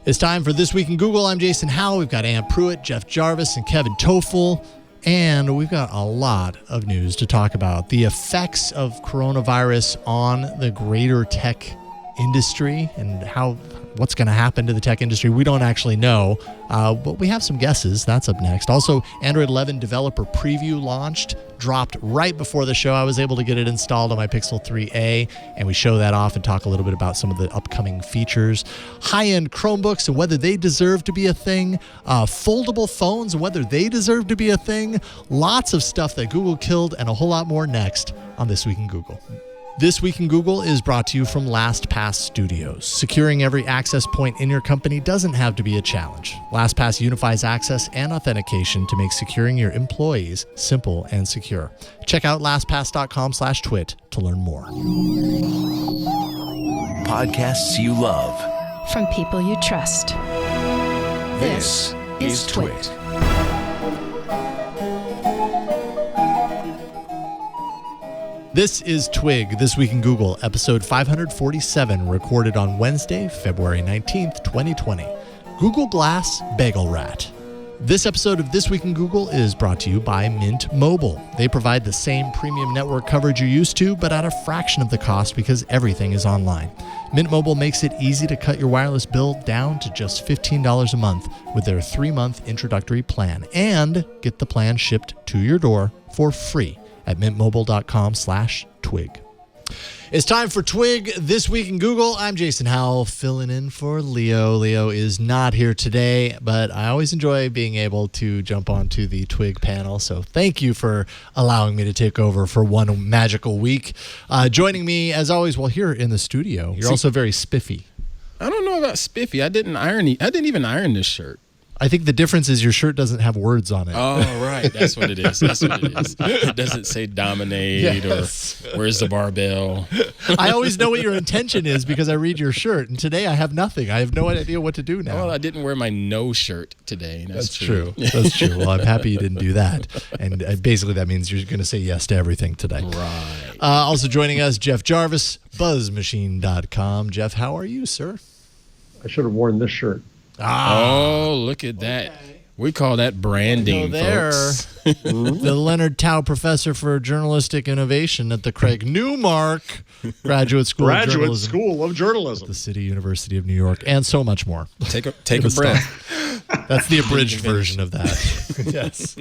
It's time for This Week in Google. I'm Jason Howell. We've got Ann Pruitt, Jeff Jarvis, and Kevin Toffel. And we've got a lot of news to talk about. The effects of coronavirus on the greater tech industry and what's going to happen to the tech industry. We don't actually know, but we have some guesses. That's up next. Also, Android 11 developer preview dropped right before the show. I was able to get it installed on my Pixel 3a, and we show that off and talk a little bit about some of the upcoming features. High-end Chromebooks and whether they deserve to be a thing. Foldable phones and whether they deserve to be a thing. Lots of stuff that Google killed and a whole lot more next on This Week in Google. This Week in Google is brought to you from LastPass Studios. Securing every access point in your company doesn't have to be a challenge. LastPass unifies access and authentication to make securing your employees simple and secure. Check out lastpass.com/twit to learn more. Podcasts you love. From people you trust. This is Twit. This is Twig, This Week in Google, episode 547, recorded on Wednesday, February 19th, 2020. Google Glass Bagel Rat. This episode of This Week in Google is brought to you by Mint Mobile. They provide the same premium network coverage you're used to, but at a fraction of the cost because everything is online. Mint Mobile makes it easy to cut your wireless bill down to just $15 a month with their 3-month introductory plan, and get the plan shipped to your door for free at mintmobile.com/twig. It's time for Twig, This Week in Google. I'm Jason Howell, filling in for Leo. Leo is not here today, but I always enjoy being able to jump onto the Twig panel, so thank you for allowing me to take over for one magical week. Joining me, as always, here in the studio, you're also very spiffy. I don't know about spiffy. I didn't even iron this shirt. I think the difference is your shirt doesn't have words on it. Oh, right. That's what it is. It doesn't say dominate or where's the barbell. I always know what your intention is because I read your shirt. And today I have nothing. I have no idea what to do now. Well, I didn't wear my no shirt today. That's true. That's true. Well, I'm happy you didn't do that. And basically that means you're going to say yes to everything today. Right. Also joining us, Jeff Jarvis, buzzmachine.com. Jeff, how are you, sir? I should have worn this shirt. Oh, look at that. Okay. We call that branding, folks. The Leonard Tao Professor for Journalistic Innovation at the Craig Newmark Graduate School of Journalism. At the City University of New York, and so much more. Take a breath. That's the abridged version of that. Yes.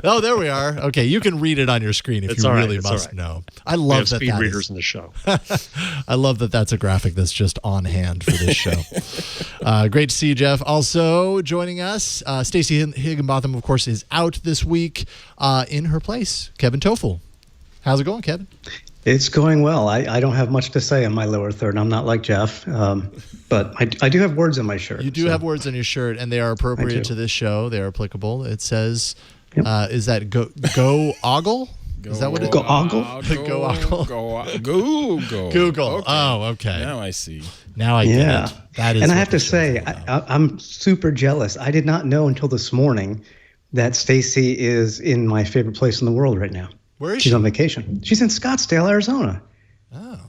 Oh, there we are. Okay, you can read it on your screen if you really must know. I love that. Speed readers in the show. I love that that's a graphic that's just on hand for this show. Great to see you, Jeff. Also joining us, Stacey Higginbotham, of course, is out this week in her place. Kevin Toffel. How's it going, Kevin? It's going well. I don't have much to say on my lower third. I'm not like Jeff, but I do have words on my shirt. You do have words on your shirt, and they are appropriate to this show. They are applicable. It says, is that go ogle? Is that what it is? Go ogle? Go ogle. Google. Google. Okay. Oh, okay. Now I see. Now I get it. That is. And I have to say, I'm super jealous. I did not know until this morning that Stacey is in my favorite place in the world right now. Where is she? She's on vacation. She's in Scottsdale, Arizona.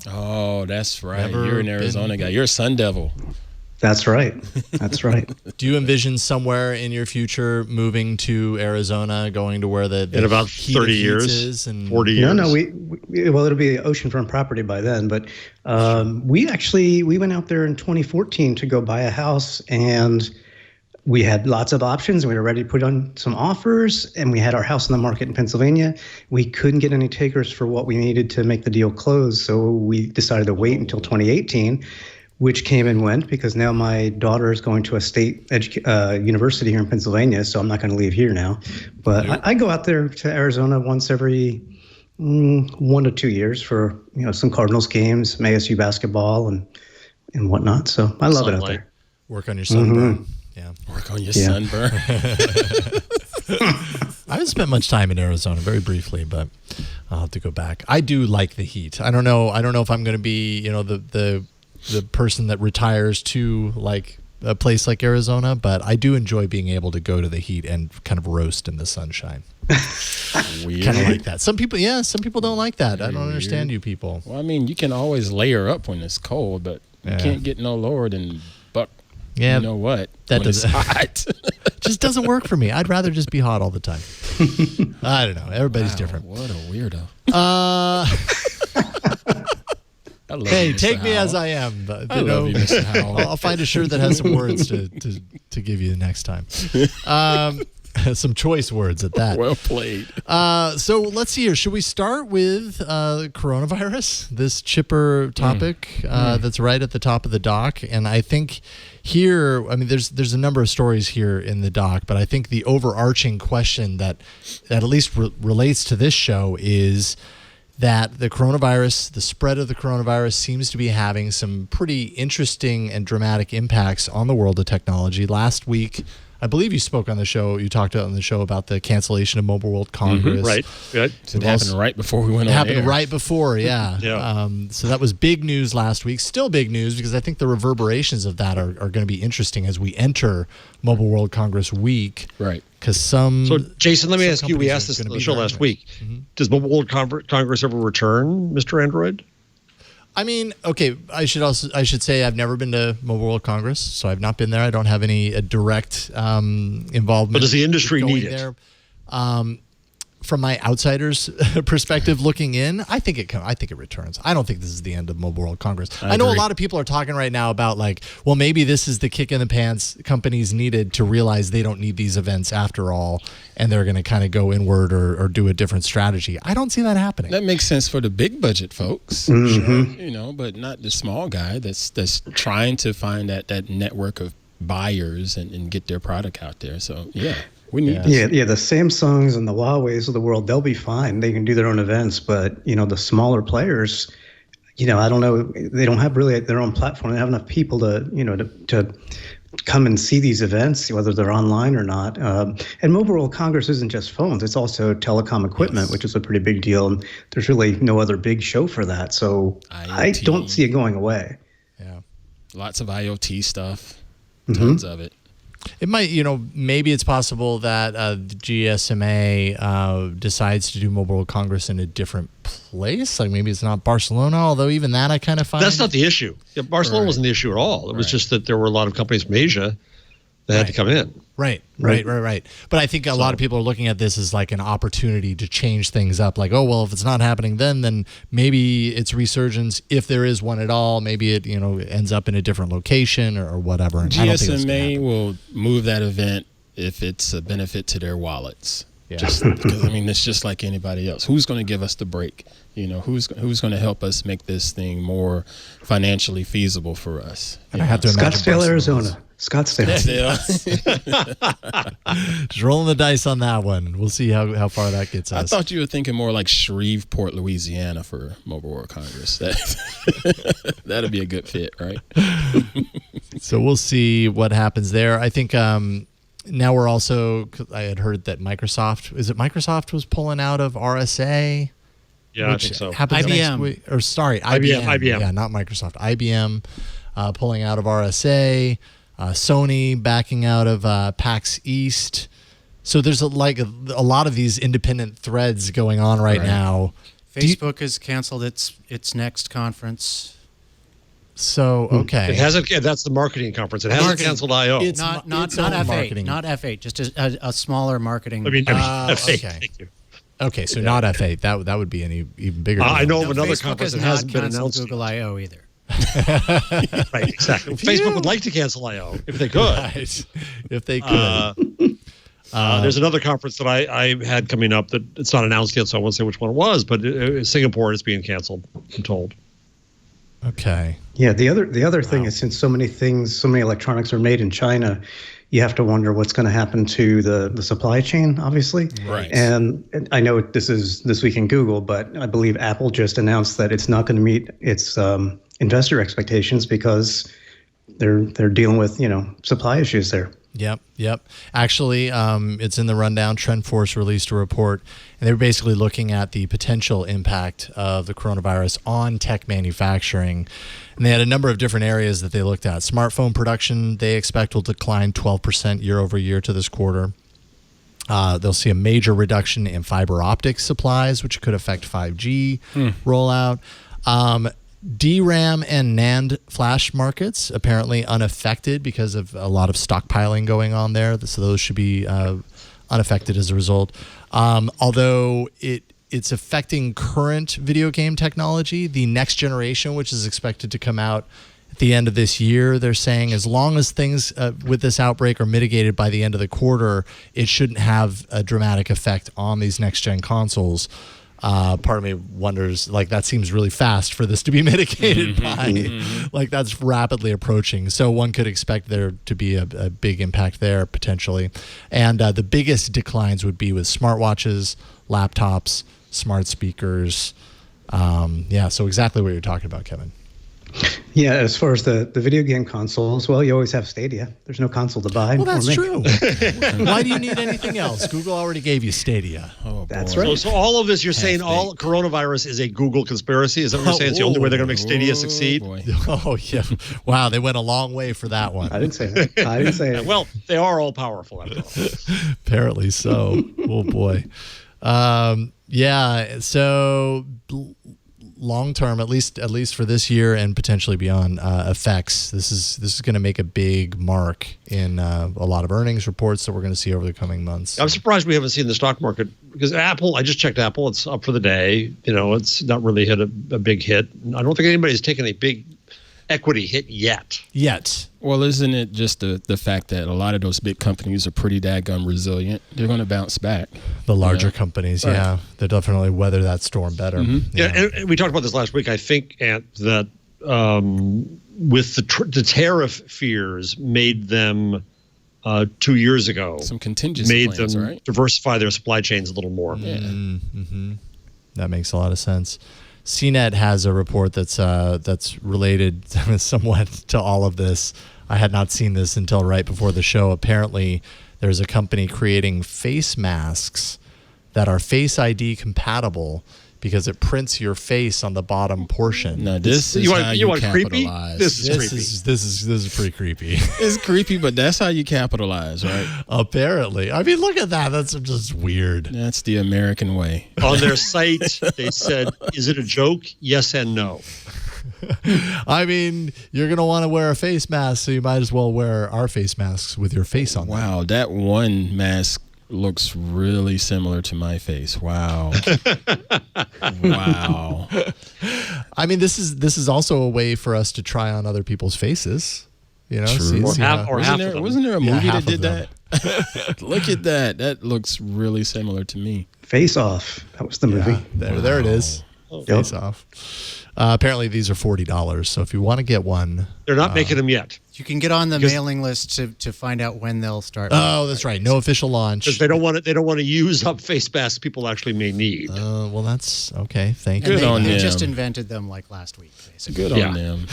Oh, that's right. You're an Arizona guy. You're a Sun Devil. That's right. That's right. Do you envision somewhere in your future moving to Arizona, going to where the in about heat 30 of years, is and 40 years? No, it'll be oceanfront property by then. But we went out there in 2014 to go buy a house, and we had lots of options. We were ready to put on some offers, and we had our house in the market in Pennsylvania. We couldn't get any takers for what we needed to make the deal close, so we decided to wait until 2018, which came and went because now my daughter is going to a state university here in Pennsylvania, so I'm not going to leave here now. But I go out there to Arizona once every 1 to 2 years for some Cardinals games, some ASU basketball, and whatnot. So I love it out there. Work on your sunburn. Mm-hmm. Yeah. Work on your sunburn. I haven't spent much time in Arizona, very briefly, but I'll have to go back. I do like the heat. I don't know if I'm going to be, the person that retires to like a place like Arizona, but I do enjoy being able to go to the heat and kind of roast in the sunshine. Weird. Kind of like that. Some people don't like that. I don't understand you people. Well, I mean, you can always layer up when it's cold, but you can't get no lower than buck Yeah, you know what? That When it's doesn't hot. just doesn't work for me. I'd rather just be hot all the time. I don't know. Everybody's different. What a weirdo. I love Hey, you, Mr. take me Howell. as I am. But, I love you, Mr. Howell. I'll find a shirt that has some words to give you next time. Some choice words at that. Well played. So let's see here. Should we start with coronavirus, this chipper topic that's right at the top of the doc? And I think here, I mean, there's a number of stories here in the doc, but I think the overarching question that at least relates to this show is that the coronavirus, the spread of the coronavirus seems to be having some pretty interesting and dramatic impacts on the world of technology. Last week, I believe you spoke on the show, you talked on the show about the cancellation of Mobile World Congress. Right. Good. It happened right before we went on Happened air. right before, yeah. Yeah. So that was big news last week. Still big news because I think the reverberations of that are going to be interesting as we enter Mobile World Congress week. Right. Because some. So, Jason, let me some ask you. We companies asked are this on gonna the be show very last much- week. Does Mobile World Congress ever return, Mr. Android? I mean, okay. I should say I've never been to Mobile World Congress, so I've not been there. I don't have any direct involvement. But does the industry going need it? there. From my outsider's perspective, looking in, I think it returns. I don't think this is the end of Mobile World Congress. I know a agree. lot of people are talking right now about like, well, maybe this is the kick in the pants companies needed to realize they don't need these events after all, and they're going to kind of go inward or do a different strategy. I don't see that happening. That makes sense for the big budget folks, sure, you know, but not the small guy that's trying to find that network of buyers and get their product out there. So yeah, we need this. Yeah, the Samsungs and the Huaweis of the world, they'll be fine. They can do their own events, but the smaller players, I don't know, they don't have really their own platform. They don't have enough people to come and see these events, whether they're online or not. And Mobile World Congress isn't just phones; it's also telecom equipment, which is a pretty big deal. And there's really no other big show for that, so I IoT. don't see it going away. Yeah. Lots of IoT stuff, tons of it. It might, maybe it's possible that the GSMA decides to do Mobile World Congress in a different place. Like maybe it's not Barcelona, although even that I kind of find. That's not the issue. Yeah, Barcelona wasn't the issue at all. It was just that there were a lot of companies from Asia that had to come in. Right. But I think a lot of people are looking at this as like an opportunity to change things up. Like, oh, well, if it's not happening then maybe it's resurgence. If there is one at all, maybe it, ends up in a different location or whatever. And I don't think that's gonna GSMA happen. will move that event if it's a benefit to their wallets. Yeah. Just because it's just like anybody else. Who's going to give us the break? Who's going to help us make this thing more financially feasible for us? And I have to imagine Scottsdale, Barcelona's- Arizona. Scottsdale. Just rolling the dice on that one. We'll see how far that gets I us. thought you were thinking more like Shreveport, Louisiana for Mobile World Congress. That'd be a good fit, right? So we'll see what happens there. I think now we're also, 'cause I had heard that Microsoft was pulling out of RSA? Yeah, which I think so. happens next IBM. week. Or sorry, IBM. IBM. Yeah, not Microsoft. IBM pulling out of RSA. Sony backing out of PAX East. So there's a lot of these independent threads going on right now. Facebook has canceled its next conference. So okay, It hasn't. That's the marketing conference. It hasn't Marketing. canceled I/O. It's Not its own F8, marketing. not F8, just a smaller marketing. I mean, okay. thank you. Okay, so not F8. That would be an even bigger. I deal. know of another Facebook conference has that hasn't not been canceled announced. Google I/O either. Right, exactly. Facebook would like to cancel I/O if they could. Right. If they could. There's another conference that I had coming up that it's not announced yet, so I won't say which one it was. But Singapore is being canceled. I'm told. Okay. Yeah, the other thing is, since so many electronics are made in China, you have to wonder what's going to happen to the supply chain, obviously. Right. And I know this is This Week in Google, but I believe Apple just announced that it's not going to meet its investor expectations because they're dealing with supply issues there. Yep. Actually, it's in the rundown. TrendForce released a report, and they were basically looking at the potential impact of the coronavirus on tech manufacturing. And they had a number of different areas that they looked at. Smartphone production, they expect will decline 12% year over year to this quarter. They'll see a major reduction in fiber optic supplies, which could affect 5G rollout. DRAM and NAND flash markets apparently unaffected because of a lot of stockpiling going on there. So those should be unaffected as a result. Although it's affecting current video game technology, the next generation, which is expected to come out at the end of this year, they're saying as long as things with this outbreak are mitigated by the end of the quarter, it shouldn't have a dramatic effect on these next-gen consoles. Part of me wonders, like, that seems really fast for this to be mitigated by. Like, that's rapidly approaching. So one could expect there to be a big impact there potentially. And the biggest declines would be with smartwatches, laptops, smart speakers. So exactly what you're talking about, Kevin. Yeah, as far as the video game consoles, well, you always have Stadia. There's no console to buy. Well, that's true. Why do you need anything else? Google already gave you Stadia. Oh, that's right. So all of this, you're saying all coronavirus is a Google conspiracy? Is that what you're saying? It's the only way they're going to make Stadia succeed? Boy. Oh, yeah. Wow, they went a long way for that one. I didn't say that. Well, they are all powerful after all. Apparently so. Oh, boy. So long term, at least for this year and potentially beyond, effects. This is going to make a big mark in a lot of earnings reports that we're going to see over the coming months. I'm surprised we haven't seen the stock market, because Apple, I just checked Apple, it's up for the day. It's not really hit a big hit. I don't think anybody's taken a big equity hit yet. Well, isn't it just the fact that a lot of those big companies are pretty daggone resilient? They're going to bounce back. The larger companies, right. They'll definitely weather that storm better. And we talked about this last week. I think, Ant, that with the tariff fears made them 2 years ago, some contingency plans, right? Diversify their supply chains a little more. Yeah. That makes a lot of sense. CNET has a report that's related somewhat to all of this. I had not seen this until right before the show. Apparently, there's a company creating face masks that are Face ID compatible because it prints your face on the bottom portion. No, this is how you capitalize. This is creepy. This is pretty creepy. It's creepy, but that's how you capitalize, right? Apparently. I mean, look at that. That's just weird. That's the American way. On their site, they said, is it a joke? Yes and no. I mean, you're going to want to wear a face mask, so you might as well wear our face masks with your face on them. Wow, that one mask looks really similar to my face. Wow. Wow. I mean, this is also a way for us to try on other people's faces. True. Wasn't there a movie that did that? Look at that. That looks really similar to me. Face Off. That was the movie. There it is. Face Off. Apparently, these are $40. So if you want to get one, they're not making them yet. You can get on the mailing list to find out when they'll start. Oh, that's right. No official launch. Because they don't want to use up face masks people actually may need. Well, that's okay. Thank you. They just invented them like last week, basically. Good on them.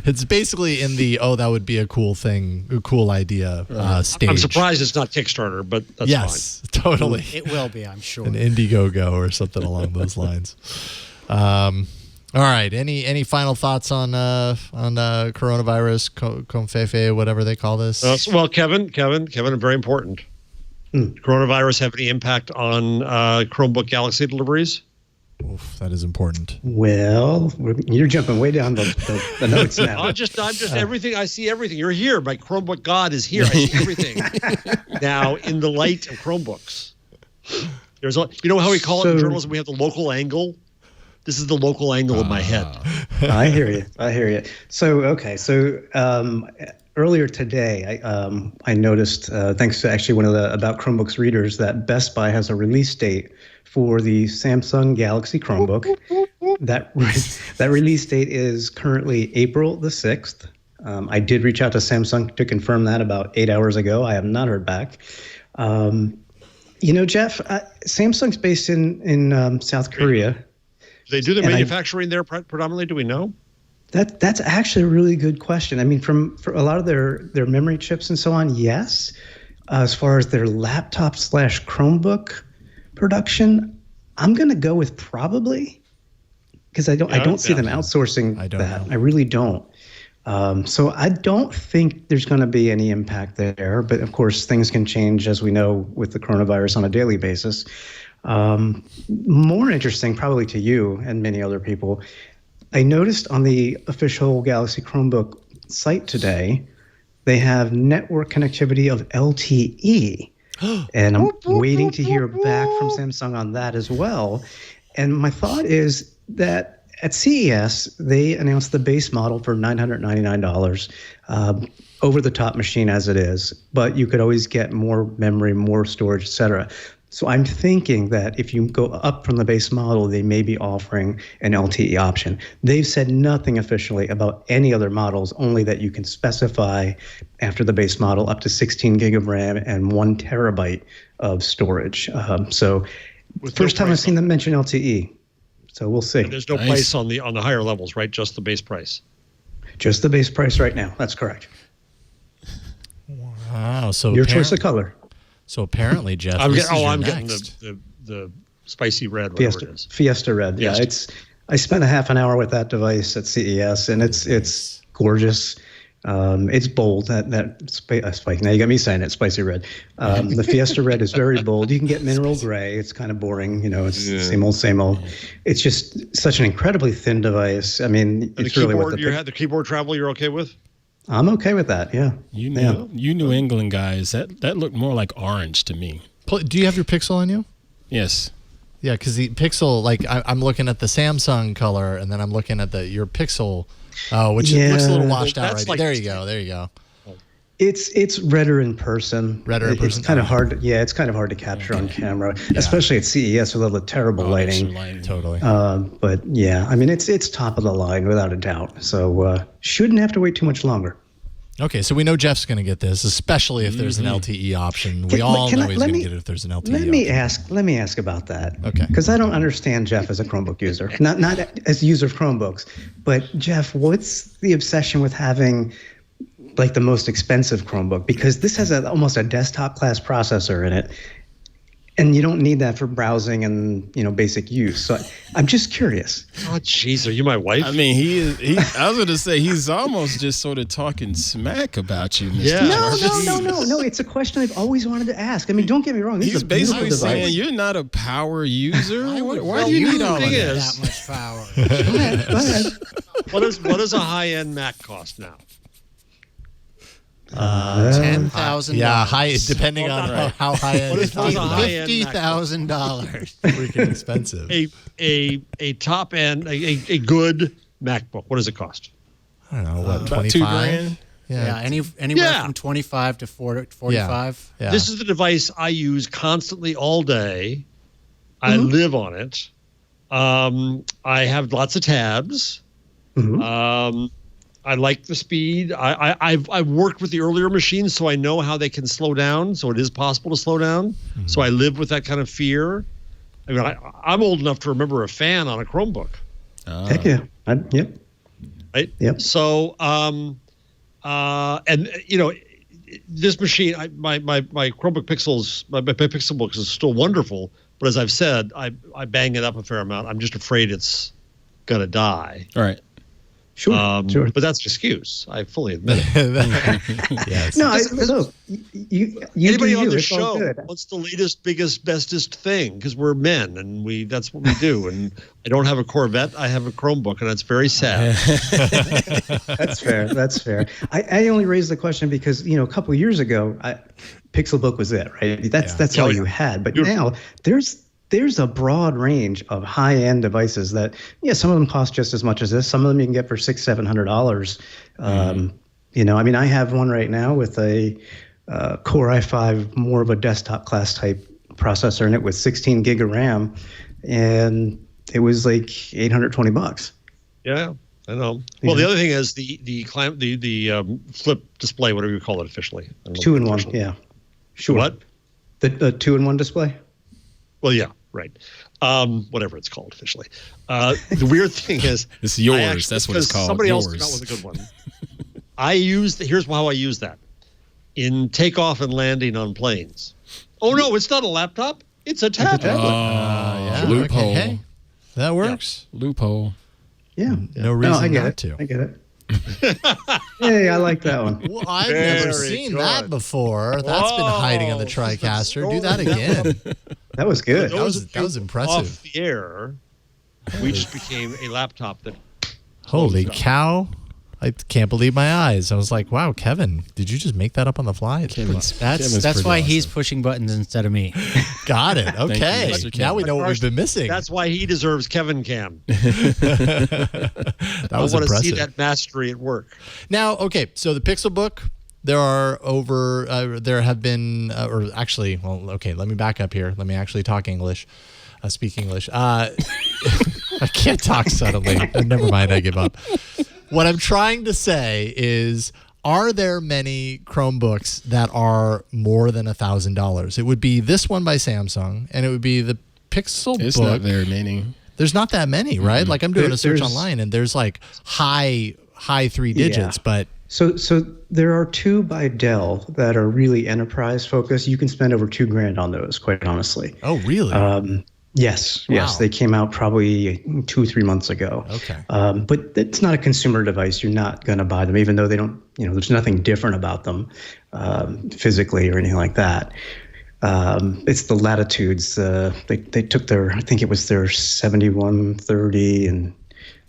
It's basically in the that would be a cool thing, a cool idea stage. I'm surprised it's not Kickstarter, but that's fine. Yes, totally. It will be, I'm sure. An Indiegogo or something along those lines. All right. Any final thoughts on coronavirus, confefe, whatever they call this? Well, Kevin, very important. Coronavirus have any impact on Chromebook Galaxy deliveries? Oof, that is important. Well, you're jumping way down the notes now. I'm just everything. I see everything. You're here. My Chromebook God is here. I see everything now in the light of Chromebooks. There's how we call it in journalism? We have the local angle. This is the local angle in my head. I hear you. So earlier today, I noticed, thanks to actually one of the About Chromebooks readers, that Best Buy has a release date for the Samsung Galaxy Chromebook. That release date is currently April the 6th. I did reach out to Samsung to confirm that about 8 hours ago. I have not heard back. Jeff, Samsung's based in South Korea. Do they do the manufacturing there predominantly? Do we know? That's actually a really good question. I mean, for a lot of their memory chips and so on, yes. As far as their laptop / Chromebook production, I'm going to go with probably, because I don't see them outsourcing that. I really don't. So I don't think there's going to be any impact there. But of course, things can change, as we know, with the coronavirus on a daily basis. More interesting, probably to you and many other people, I noticed on the official Galaxy Chromebook site today, they have network connectivity of LTE. And I'm waiting to hear back from Samsung on that as well. And my thought is that at CES, they announced the base model for $999, over-the-top machine as it is, but you could always get more memory, more storage, etc. So I'm thinking that if you go up from the base model, they may be offering an LTE option. They've said nothing officially about any other models, only that you can specify after the base model up to 16 gig of RAM and 1 terabyte of storage. So first time I've seen them mention LTE. So we'll see. And there's no price on the higher levels, right? Just the base price. Just the base price right now. That's correct. Wow. So your choice of color. So apparently, Jeff, I'm getting the spicy red, whatever it is. Fiesta red. Yeah, I spent a half an hour with that device at CES, and it's gorgeous. It's bold. Spicy. Now you got me saying it. Spicy red. The Fiesta red is very bold. You can get mineral gray. It's kind of boring. It's same old, same old. It's just such an incredibly thin device. I mean, it's really what the keyboard travel you're okay with. I'm okay with that. Yeah. You New England guys, that looked more like orange to me. Do you have your Pixel on you? Yes. Yeah, because the Pixel, like I'm looking at the Samsung color, and then I'm looking at your Pixel, which looks a little washed out. Right there you go. There you go. It's redder in person. It's kind of hard. It's kind of hard to capture on camera, especially at CES with all the terrible lighting. Totally. But yeah, I mean, it's top of the line without a doubt. So shouldn't have to wait too much longer. Okay, so we know Jeff's going to get this, especially if there's an LTE option. We all know he's going to get it if there's an LTE option. Let me ask about that. Okay. Because I don't understand Jeff as a Chromebook user, not as a user of Chromebooks, but Jeff, what's the obsession with having like the most expensive Chromebook? Because this has almost a desktop class processor in it, and you don't need that for browsing and basic use. So I'm just curious. Oh, jeez, are you my wife? I mean, I was going to say he's almost just sort of talking smack about you, Mr. Yeah. Jarvis. No. It's a question I've always wanted to ask. I mean, don't get me wrong. He's basically saying you're not a power user. Why do you need all of that much power? Go ahead. What does a high-end Mac cost now? $10,000. Yeah, depending on how high end. $50,000. Freaking expensive. A top end, a good MacBook. What does it cost? I don't know, what, about $2,000? Yeah, anywhere from 25 to 45. Yeah. This is the device I use constantly all day. I live on it. I have lots of tabs. I like the speed. I've worked with the earlier machines, so I know how they can slow down. So it is possible to slow down. So I live with that kind of fear. I mean, I'm old enough to remember a fan on a Chromebook. Heck yeah. Yep. Right. Yep. So, and this machine, my Chromebook Pixels, my Pixelbooks is still wonderful. But as I've said, I bang it up a fair amount. I'm just afraid it's gonna die. All right. Sure. But that's an excuse. I fully admit it. Yes. No, look. Anybody on the show, what's the latest, biggest, bestest thing? Because we're men, and that's what we do. And I don't have a Corvette. I have a Chromebook, and that's very sad. That's fair. I only raised the question because a couple of years ago, Pixelbook was it, right? That's all you had. But now there's a broad range of high-end devices that, some of them cost just as much as this. Some of them you can get for $600-700. I mean, I have one right now with a Core i5, more of a desktop class type processor in it with 16 gig of RAM, and it was like $820. Yeah, I know. Well, the other thing is the flip display, whatever you call it officially. 2-in-1, yeah. Sure. What? The 2-in-1 display? Well, yeah. Right. Whatever it's called officially. The weird thing is it's yours. That's what it's called. Somebody else came out with a good one. Here's how I use that. In takeoff and landing on planes. Oh no, it's not a laptop. It's a tablet. Yeah. Loophole. Okay. Hey, that works. Yeah. Loophole. Yeah. No reason not to. I get it. Hey, I like that one. Well, I've never seen that before. That's been hiding on the TriCaster. Do that again. That was good. That was impressive. Off the air, we just became a laptop that Holy cow. I can't believe my eyes. I was like, wow, Kevin, did you just make that up on the fly? That's why he's pushing buttons instead of me. Got it. Okay. Now we know what we've been missing. That's why he deserves Kevin Cam. That was I want to impressive. see that mastery at work. Now, okay, so the Pixel Book, there have been, let me back up here. Let me actually talk English, speak English. I can't talk suddenly. Never mind, I give up. What I'm trying to say is, are there many Chromebooks that are more than $1,000? It would be this one by Samsung, and it would be the Pixel Book. It's not very many. There's not that many, right? Like I'm doing a search online, and there's like high 3 digits, but so there are 2 by Dell that are really enterprise focused. You can spend over $2,000 on those, quite honestly. Oh, really? Yes, Wow. yes, they came out probably 2 or 3 months ago. Okay. But it's not a consumer device. You're not going to buy them, even though they don't. There's nothing different about them physically or anything like that. It's the Latitudes. They took I think it was their 7130, and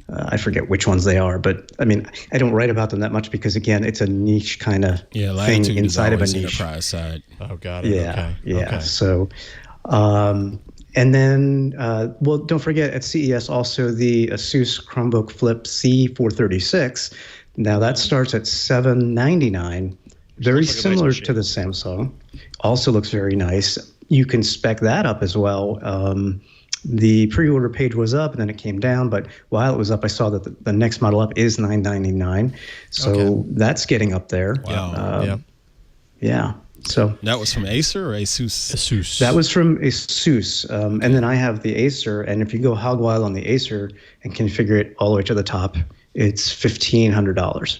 I forget which ones they are. But I mean, I don't write about them that much because again, it's a niche kind of thing inside of a niche. Enterprise side. Oh, got it. Yeah, Okay. yeah. Okay. So. And then, don't forget at CES also the Asus Chromebook Flip C436. Now that starts at $799. Very similar to the Samsung. Also looks very nice. You can spec that up as well. The pre-order page was up and then it came down, but while it was up, I saw that the next model up is $999. So that's getting up there. Wow. Yeah. So that was from Acer or Asus? Asus. That was from Asus. And then I have the Acer. And if you go hog wild on the Acer and configure it all the way to the top, it's $1,500.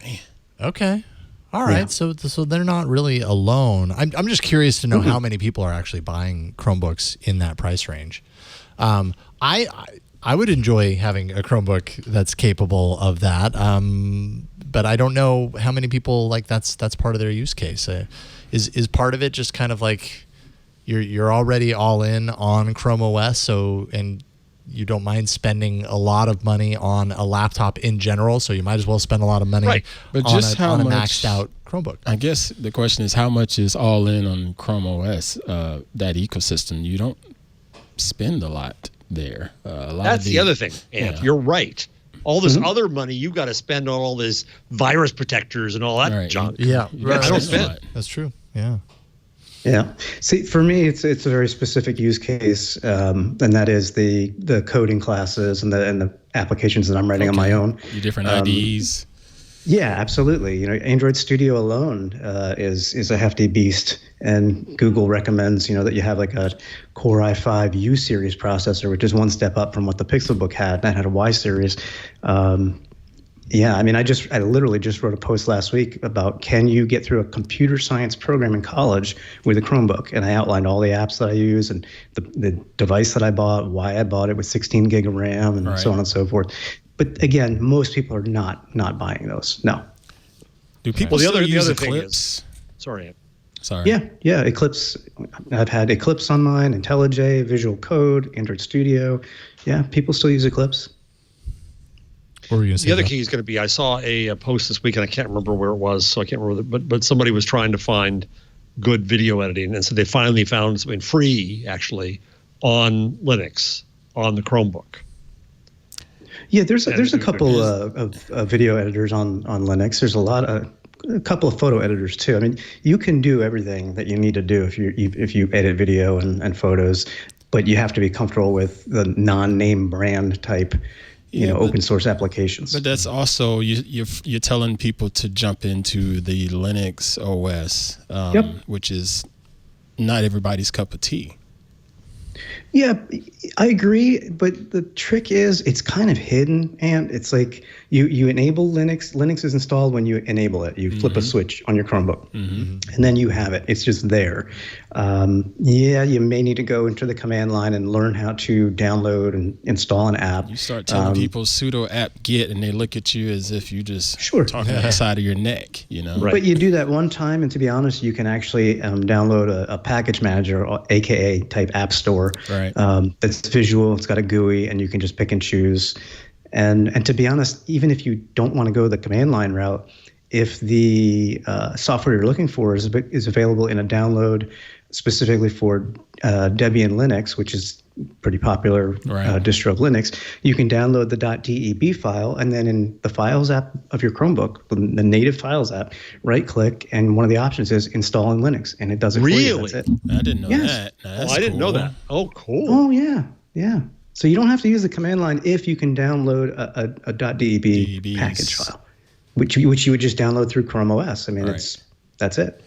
Man. Okay. All right. Yeah. So they're not really alone. I'm just curious to know how many people are actually buying Chromebooks in that price range. I would enjoy having a Chromebook that's capable of that. But I don't know how many people like that's part of their use case. Is part of it just kind of like you're already all in on Chrome OS, and you don't mind spending a lot of money on a laptop in general, so you might as well spend a lot of money but on, just on a maxed out Chromebook. I guess the question is how much is all in on Chrome OS, that ecosystem? You don't spend a lot there. That's the other thing, Ant. You're right. All this other money you got to spend on all this virus protectors and all that junk. Yeah, I don't spend. That's true. Yeah. Yeah. See, for me, it's a very specific use case, and that is the coding classes and the applications that I'm writing on my own. Your different IDEs. Yeah, absolutely. Android Studio alone is a hefty beast, and Google recommends that you have like a Core i5 U series processor, which is one step up from what the Pixelbook had. That had a Y series. Yeah, I mean, I literally just wrote a post last week about can you get through a computer science program in college with a Chromebook, and I outlined all the apps that I use and the device that I bought, why I bought it with 16 gig of RAM, and so on and so forth. But again, most people are not buying those. No. Do people still use Eclipse? Sorry. Yeah. Eclipse. I've had Eclipse on mine, IntelliJ, Visual Code, Android Studio. Yeah, people still use Eclipse. The other key is going to be, I saw a post this week, and I can't remember where it was, so I can't remember, but somebody was trying to find good video editing, and so they finally found something free, actually, on Linux, on the Chromebook. Yeah, there's a couple of video editors on Linux. There's a couple of photo editors too. I mean, you can do everything that you need to do if you edit video and photos, but you have to be comfortable with the non-name brand type, open source applications. But that's also you're telling people to jump into the Linux OS, which is not everybody's cup of tea. Yeah, I agree, but the trick is it's kind of hidden, and it's like you enable Linux. Linux is installed when you enable it. You flip a switch on your Chromebook, and then you have it. It's just there. You may need to go into the command line and learn how to download and install an app. You start telling people sudo apt get, and they look at you as if you just talking out the side of your neck, Right. But you do that one time, and to be honest, you can actually download a package manager, or AKA type app store. Right. That's visual. It's got a GUI, and you can just pick and choose. And to be honest, even if you don't want to go the command line route, if the software you're looking for is available in a download specifically for Debian Linux, which is pretty popular distro of Linux, you can download the .deb file, and then in the Files app of your Chromebook, the native Files app, right-click, and one of the options is Install in Linux, and it does it for you. That's it. I didn't know that. No, I didn't know that. Oh, cool. Oh, yeah. So you don't have to use the command line if you can download a .deb package file, which you would just download through Chrome OS. I mean, that's it.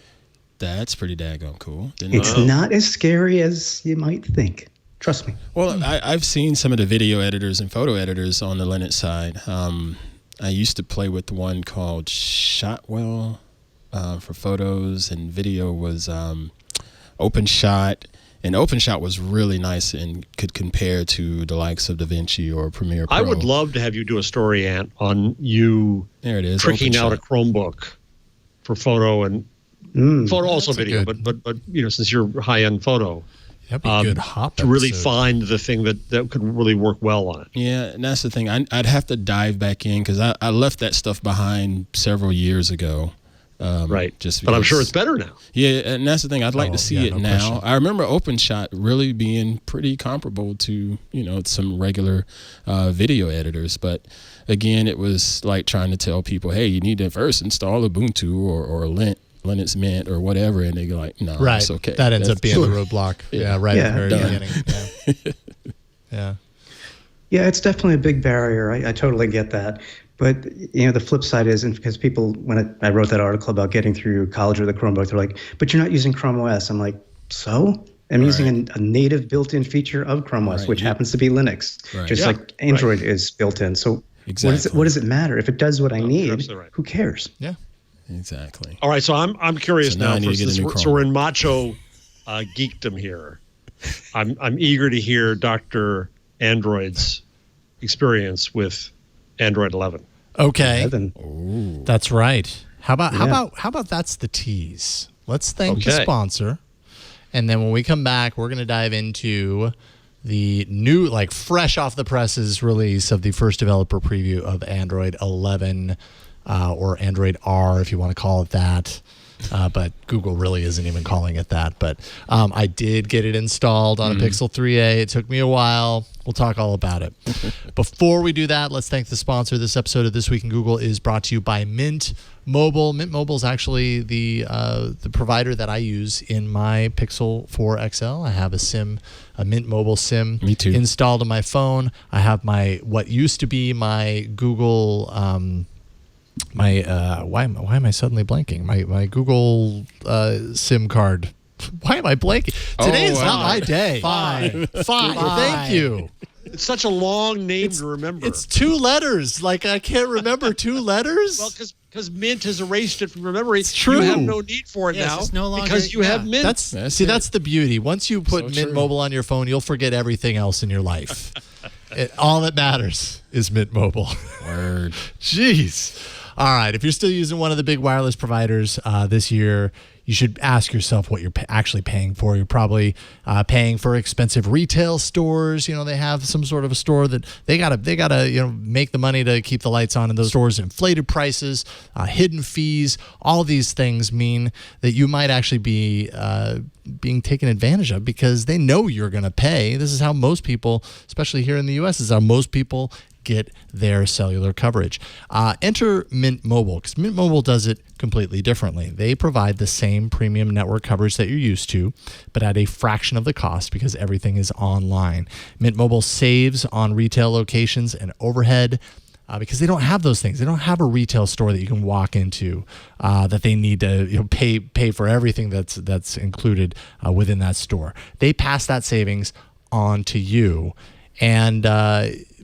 That's pretty daggone cool. It's not as scary as you might think. Trust me. Well, I've seen some of the video editors and photo editors on the Linux side. I used to play with one called Shotwell for photos, and video was OpenShot. And OpenShot was really nice and could compare to the likes of DaVinci or Premiere Pro. I would love to have you do a story, Ant, on you tricking out a Chromebook for photo and photo, also video, but since you're high-end photo. That'd be a good hop to really find the thing that could really work well on it. Yeah, and that's the thing. I'd have to dive back in because I left that stuff behind several years ago. But I'm sure it's better now. Yeah, and that's the thing. I'd like to see it now. Question. I remember OpenShot really being pretty comparable to some regular video editors, but again, it was like trying to tell people, hey, you need to first install Ubuntu or Linux Mint or whatever, and they're like, no, it's okay. That ends up being the roadblock. At the very beginning. Yeah. Yeah, it's definitely a big barrier. I totally get that. But, the flip side is, and because people, when I wrote that article about getting through college with a Chromebook, they're like, but you're not using Chrome OS. I'm like, so? I'm using a native built-in feature of Chrome OS, which happens to be Linux, just like Android is built in. So what does it matter? If it does what I need, who cares? Yeah. Exactly. All right, so I'm curious now. So we're in macho geekdom here. I'm eager to hear Dr. Android's experience with Android 11. Okay. That's right. How about that's the tease? Let's thank the sponsor, and then when we come back, we're going to dive into the new, fresh off the presses release of the first developer preview of Android 11. Or Android R, if you want to call it that. But Google really isn't even calling it that. But I did get it installed on a Pixel 3a. It took me a while. We'll talk all about it. Before we do that, let's thank the sponsor. This episode of This Week in Google is brought to you by Mint Mobile. Mint Mobile is actually the provider that I use in my Pixel 4 XL. I have a Mint Mobile SIM installed on my phone. I have what used to be my Google... why am I suddenly blanking? My Google SIM card. Why am I blanking? Today is not my day. Fine. Thank you. It's such a long name to remember. It's 2 letters. I can't remember 2 letters. Well, because Mint has erased it from your memory. It's true. You have no need for it now. It's no longer, because you have Mint. That's the beauty. Once you put Mint Mobile on your phone, you'll forget everything else in your life. All that matters is Mint Mobile. Word. Jeez. All right. If you're still using one of the big wireless providers this year, you should ask yourself what you're actually paying for. You're probably paying for expensive retail stores. They have some sort of a store that they gotta make the money to keep the lights on in those stores. Inflated prices, hidden fees. All these things mean that you might actually be being taken advantage of because they know you're going to pay. This is how most people, especially here in the U.S., is how most people get their cellular coverage. Enter Mint Mobile, because Mint Mobile does it completely differently. They provide the same premium network coverage that you're used to, but at a fraction of the cost because everything is online. Mint Mobile saves on retail locations and overhead because they don't have those things. They don't have a retail store that you can walk into that they need to pay for everything that's included within that store. They pass that savings on to you. And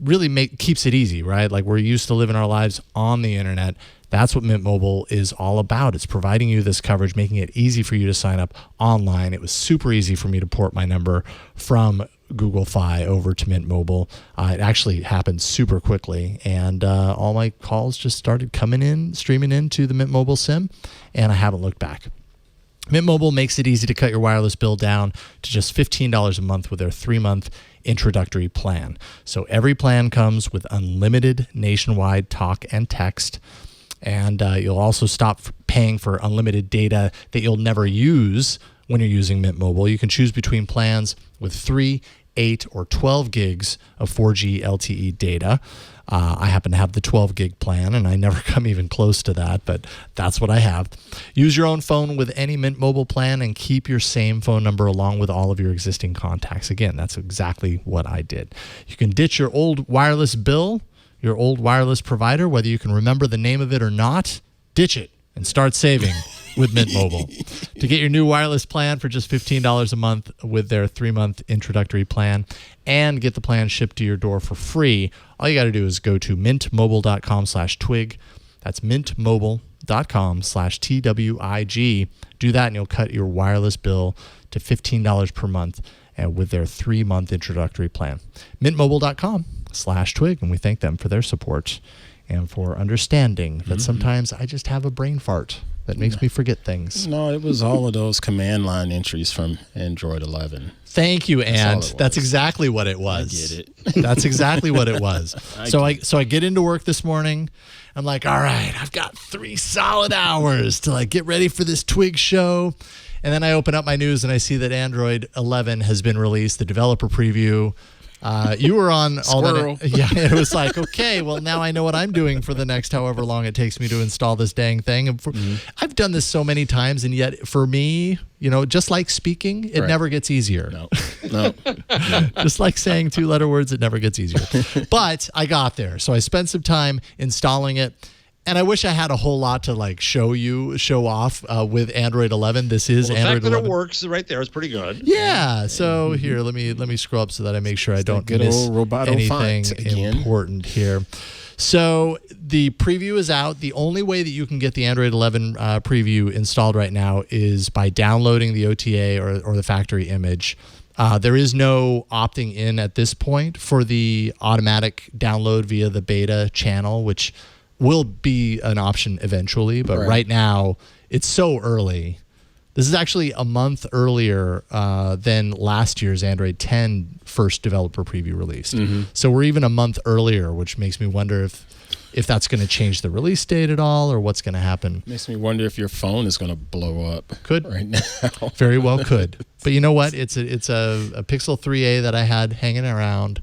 really keeps it easy, right? We're used to living our lives on the internet. That's what Mint Mobile is all about. It's providing you this coverage, making it easy for you to sign up online. It was super easy for me to port my number from Google Fi over to Mint Mobile. It actually happened super quickly, and all my calls just started streaming into the Mint Mobile SIM, and I haven't looked back. Mint Mobile makes it easy to cut your wireless bill down to just $15 a month with their 3-month introductory plan. So every plan comes with unlimited nationwide talk and text. And you'll also stop paying for unlimited data that you'll never use when you're using Mint Mobile. You can choose between plans with 3, 8, or 12 gigs of 4G LTE data. I happen to have the 12 gig plan, and I never come even close to that, but that's what I have. Use your own phone with any Mint Mobile plan and keep your same phone number along with all of your existing contacts. Again, that's exactly what I did. You can ditch your old wireless bill, your old wireless provider, whether you can remember the name of it or not. Ditch it and start saving with Mint Mobile. To get your new wireless plan for just $15 a month with their 3-month introductory plan and get the plan shipped to your door for free, all you got to do is go to mintmobile.com/twig. That's mintmobile.com/TWIG. Do that and you'll cut your wireless bill to $15 per month with their 3-month introductory plan. mintmobile.com/twig, and we thank them for their support and for understanding that sometimes I just have a brain fart that makes me forget things. No, it was all of those command line entries from Android 11. Thank you, Ant. That's exactly what it was. I get it. That's exactly what it was. So I get into work this morning. I'm like, all right, I've got 3 solid hours to like get ready for this Twig show. And then I open up my news and I see that Android 11 has been released, the developer preview. You were on all that. Yeah, it was like, okay, well, now I know what I'm doing for the next however long it takes me to install this dang thing. And I've done this so many times, and yet for me, just like speaking, it never gets easier. No. Just like saying 2-letter words, it never gets easier. But I got there. So I spent some time installing it. And I wish I had a whole lot to like show off with Android 11. This is Android 11. The fact that it works right there is pretty good. Yeah. So here, let me scroll up so that I make sure I don't miss anything important here. So the preview is out. The only way that you can get the Android 11 preview installed right now is by downloading the OTA or the factory image. There is no opting in at this point for the automatic download via the beta channel, which will be an option eventually, but right now it's so early. This is actually a month earlier than last year's Android 10 first developer preview released. So we're even a month earlier, which makes me wonder if that's going to change the release date at all or what's going to happen. Makes me wonder if your phone is going to blow up. Could. Right now. Very well could. But you know what? It's a Pixel 3a that I had hanging around.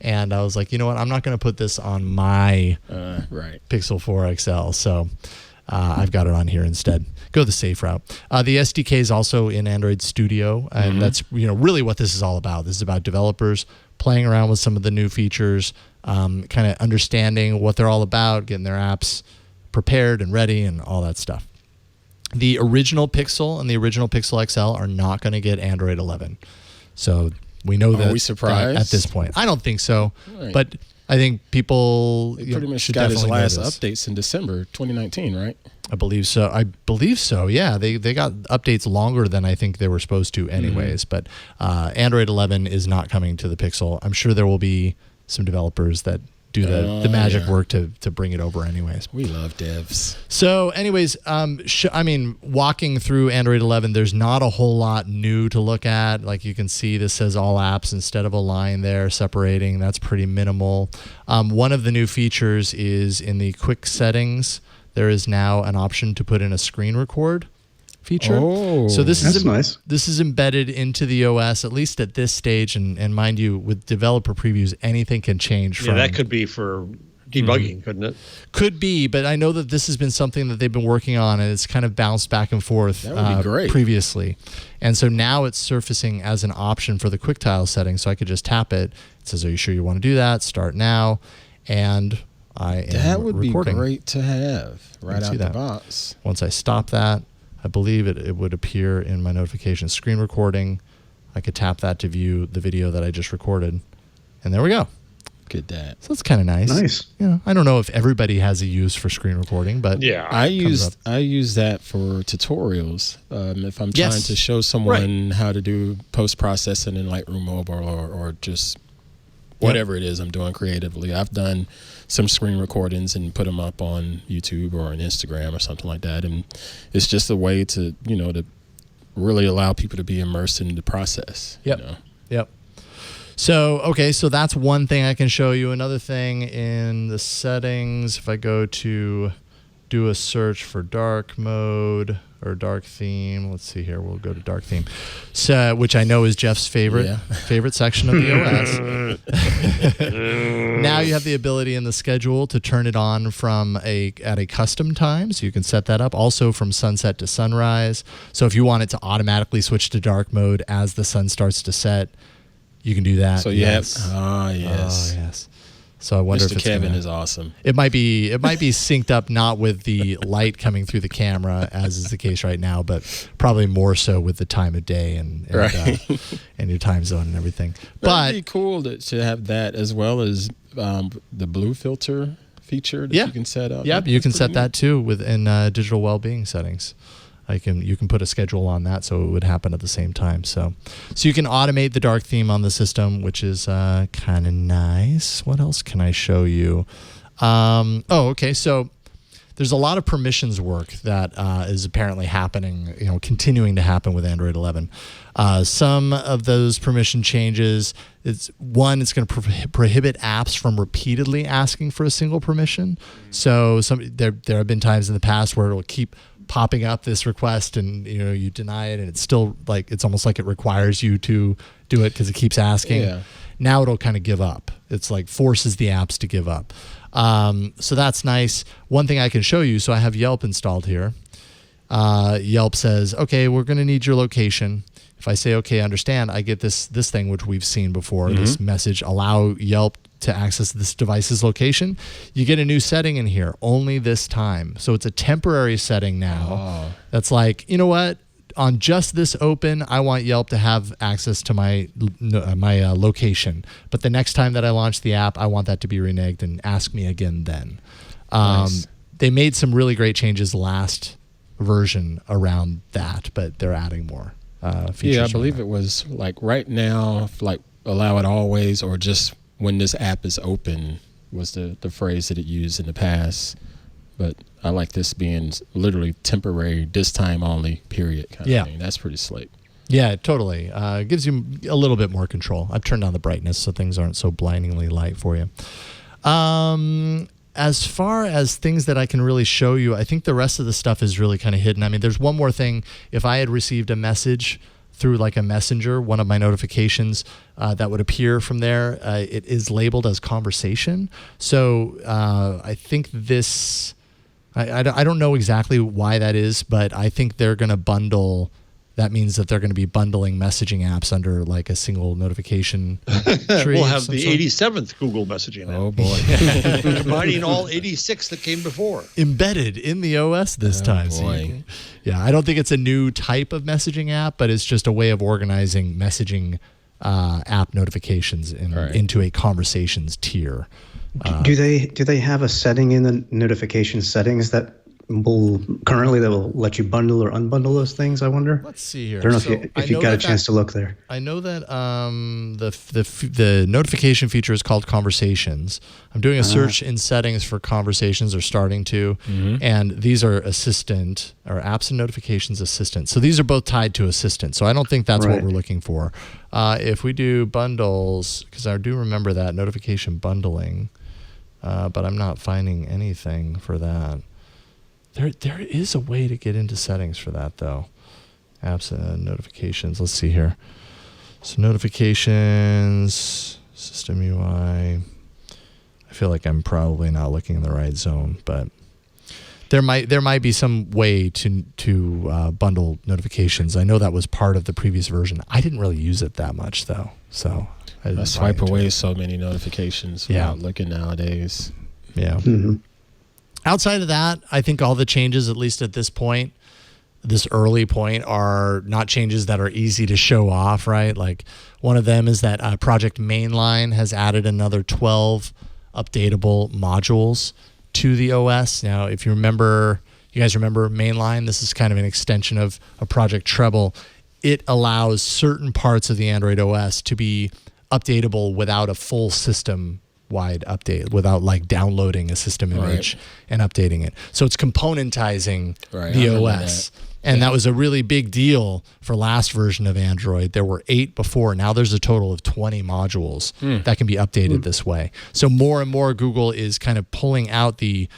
And I was like, you know what? I'm not going to put this on my Pixel 4 XL. So I've got it on here instead. Go the safe route. The SDK is also in Android Studio. And that's really what this is all about. This is about developers playing around with some of the new features, kind of understanding what they're all about, getting their apps prepared and ready and all that stuff. The original Pixel and the original Pixel XL are not going to get Android 11. So we know that. Are we surprised at this point? I don't think so, but I think people pretty much should got his definitely last notice. updates in December 2019, right? I believe so. Yeah, they got updates longer than I think they were supposed to, anyways. But Android 11 is not coming to the Pixel. I'm sure there will be some developers that do the magic work to bring it over anyways. We love devs. So anyways, walking through Android 11, there's not a whole lot new to look at. Like you can see, this says all apps instead of a line there separating. That's pretty minimal. One of the new features is in the quick settings, there is now an option to put in a screen record feature. Oh, so this is nice. This is embedded into the OS, at least at this stage. And mind you, with developer previews, anything can change. Yeah, that could be for debugging, couldn't it? Could be, but I know that this has been something that they've been working on, and it's kind of bounced back and forth that would be great. Previously. And so now it's surfacing as an option for the QuickTile setting. So I could just tap it. It says, are you sure you want to do that? Start now. And I am That would recording. be great to have right out the box. Once I stop that, I believe it would appear in my notification screen recording. I could tap that to view the video that I just recorded. And there we go. Good that. So that's kind of nice. Nice. I don't know if everybody has a use for screen recording, but yeah, I use that for tutorials. If I'm trying to show someone how to do post-processing in Lightroom Mobile or just whatever it is I'm doing creatively. I've done some screen recordings and put them up on YouTube or on Instagram or something like that. And it's just a way to, to really allow people to be immersed in the process. Yep. You know? Yep. So, okay, so that's one thing I can show you. Another thing in the settings, if I go to do a search for dark mode or dark theme, let's see here, we'll go to dark theme, so, which I know is Jeff's favorite section of the OS. Now you have the ability in the schedule to turn it on from at a custom time, so you can set that up. Also from sunset to sunrise. So if you want it to automatically switch to dark mode as the sun starts to set, you can do that. So yes. yes. Oh, yes. So I wonder Mr. if it's Kevin is awesome. It might be synced up not with the light coming through the camera, as is the case right now, but probably more so with the time of day and your time zone and everything. But it'd be cool to have that as well as the blue filter feature that you can set up. Yep, you can set that too within digital well-being settings. You can put a schedule on that so it would happen at the same time. So you can automate the dark theme on the system, which is kind of nice. What else can I show you? Okay. So there's a lot of permissions work that is apparently happening, continuing to happen with Android 11. Some of those permission changes, it's going to prohibit apps from repeatedly asking for a single permission. So there have been times in the past where it'll keep popping up this request and you deny it and it's still it's almost like it requires you to do it because it keeps asking. Yeah. Now it'll kind of give up. It's like forces the apps to give up. So that's nice. One thing I can show you, so I have Yelp installed here. Yelp says, okay, we're going to need your location. If I say, okay, understand, I get this thing which we've seen before, this message, allow Yelp to access this device's location. You get a new setting in here, only this time. So it's a temporary setting now. That's like, you know what? On just this open, I want Yelp to have access to my location. But the next time that I launch the app, I want that to be reneged and ask me again then. Nice. They made some really great changes last version around that, but they're adding more features. Yeah, I believe it was like right now, like allow it always or just when this app is open was the phrase that it used in the past. But I like this being literally temporary, this time only, period kind of thing. That's pretty slick. Yeah, totally. It gives you a little bit more control. I've turned down the brightness so things aren't so blindingly light for you. As far as things that I can really show you, I think the rest of the stuff is really kind of hidden. I mean, there's one more thing. If I had received a message through like a messenger, one of my notifications that would appear from there, it is labeled as conversation. So I think this, I don't know exactly why that is, but I think they're going to bundle. That means that they're going to be bundling messaging apps under like a single notification tree. We'll have the 87th Google messaging app. Oh, boy. Combining all 86 that came before. Embedded in the OS this time. Boy. Yeah, I don't think it's a new type of messaging app, but it's just a way of organizing messaging app notifications into a conversations tier. Do they have a setting in the notification settings that will let you bundle or unbundle those things? I wonder. Let's see here. I don't know if you got a chance to look there. I know that the notification feature is called Conversations. I'm doing a search in settings for Conversations, or starting to, and these are Assistant or Apps and Notifications Assistant. So these are both tied to Assistant. So I don't think that's what we're looking for. If we do bundles, because I do remember that notification bundling, but I'm not finding anything for that. There is a way to get into settings for that, though. Apps and notifications. Let's see here. So notifications, system UI. I feel like I'm probably not looking in the right zone, but there might be some way to bundle notifications. I know that was part of the previous version. I didn't really use it that much, though. So I swipe away so many notifications without looking nowadays. Yeah. Mm-hmm. Outside of that, I think all the changes, at least at this point, this early point, are not changes that are easy to show off, right? Like one of them is that Project Mainline has added another 12 updatable modules to the OS. Now, if you guys remember Mainline, this is kind of an extension of a Project Treble. It allows certain parts of the Android OS to be updatable without a full system wide update, without like downloading a system image and updating it. So it's componentizing the OS. And that was a really big deal for last version of Android. There were 8 before. Now there's a total of 20 modules that can be updated this way. So more and more Google is kind of pulling out the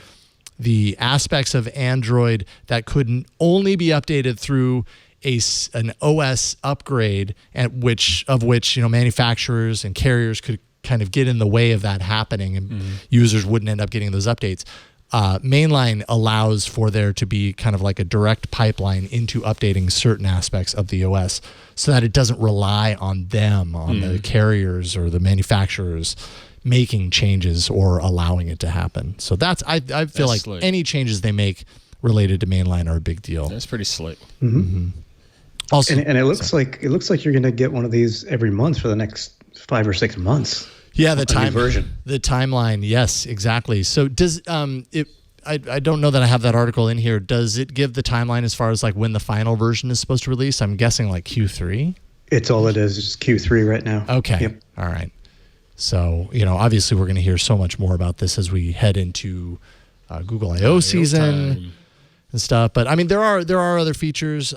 aspects of Android that could only be updated through an OS upgrade, which manufacturers and carriers could kind of get in the way of that happening, and users wouldn't end up getting those updates. Mainline allows for there to be kind of like a direct pipeline into updating certain aspects of the OS so that it doesn't rely on the carriers or the manufacturers making changes or allowing it to happen. So I feel like slick. Any changes they make related to Mainline are a big deal. That's pretty slick. Also, and it looks like you're going to get one of these every month for the next 5 or 6 months. Yeah, the timeline. Yes, exactly. So does I don't know that I have that article in here. Does it give the timeline as far as like when the final version is supposed to release? I'm guessing like Q3. It's all it is. It's Q3 right now. Okay. Yep. All right. So obviously we're going to hear so much more about this as we head into Google I/O season and stuff. But I mean, there are other features.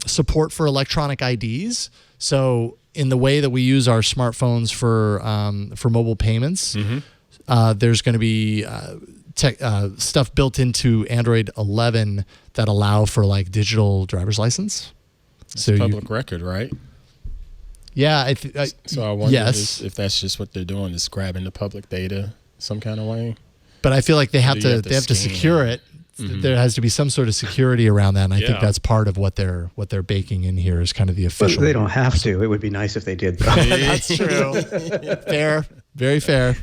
Support for electronic IDs. So in the way that we use our smartphones for mobile payments, there's going to be stuff built into Android 11 that allow for like digital driver's license. It's public record, right? Yeah. So I wonder if that's just what they're doing, is grabbing the public data some kind of way. But I feel like they have to secure it. There has to be some sort of security around that, and I think that's part of what they're baking in here is kind of the official. But they don't have to. It would be nice if they did, though. That's true. Fair, very fair.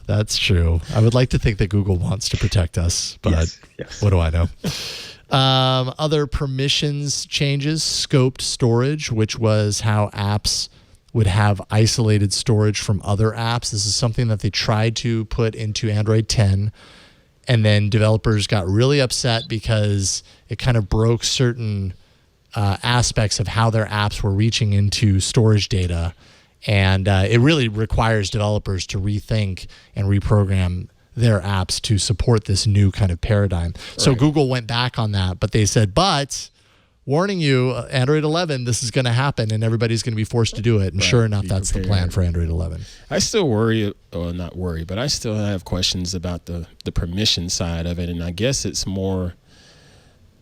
That's true. I would like to think that Google wants to protect us, but yes. What do I know? Other permissions changes, scoped storage, which was how apps would have isolated storage from other apps. This is something that they tried to put into Android 10. And then developers got really upset because it kind of broke certain aspects of how their apps were reaching into storage data. And it really requires developers to rethink and reprogram their apps to support this new kind of paradigm. Right. So Google went back on that, but they said, but warning you, Android 11, this is going to happen and everybody's going to be forced to do it. And sure enough, that's the plan for Android 11. I still worry, or not worry, but I still have questions about the permission side of it. And I guess it's more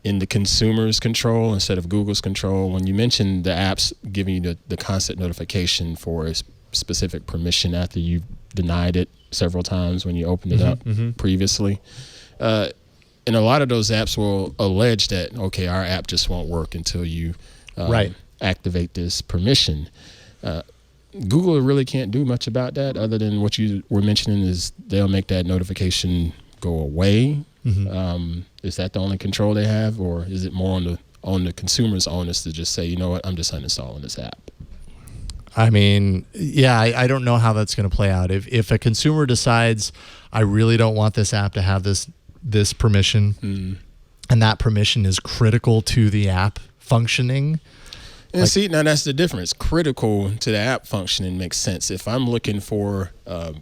in the consumer's control instead of Google's control. When you mentioned the apps giving you the constant notification for a specific permission after you've denied it several times when you opened it up previously. And a lot of those apps will allege that, okay, our app just won't work until you activate this permission. Google really can't do much about that other than what you were mentioning is they'll make that notification go away. Is that the only control they have, or is it more on the consumer's onus to just say, you know what, I'm just uninstalling this app? I mean, yeah, I don't know how that's going to play out. If a consumer decides, I really don't want this app to have this permission, and that permission is critical to the app functioning. And see, now that's the difference. Critical to the app functioning makes sense. If I'm looking for a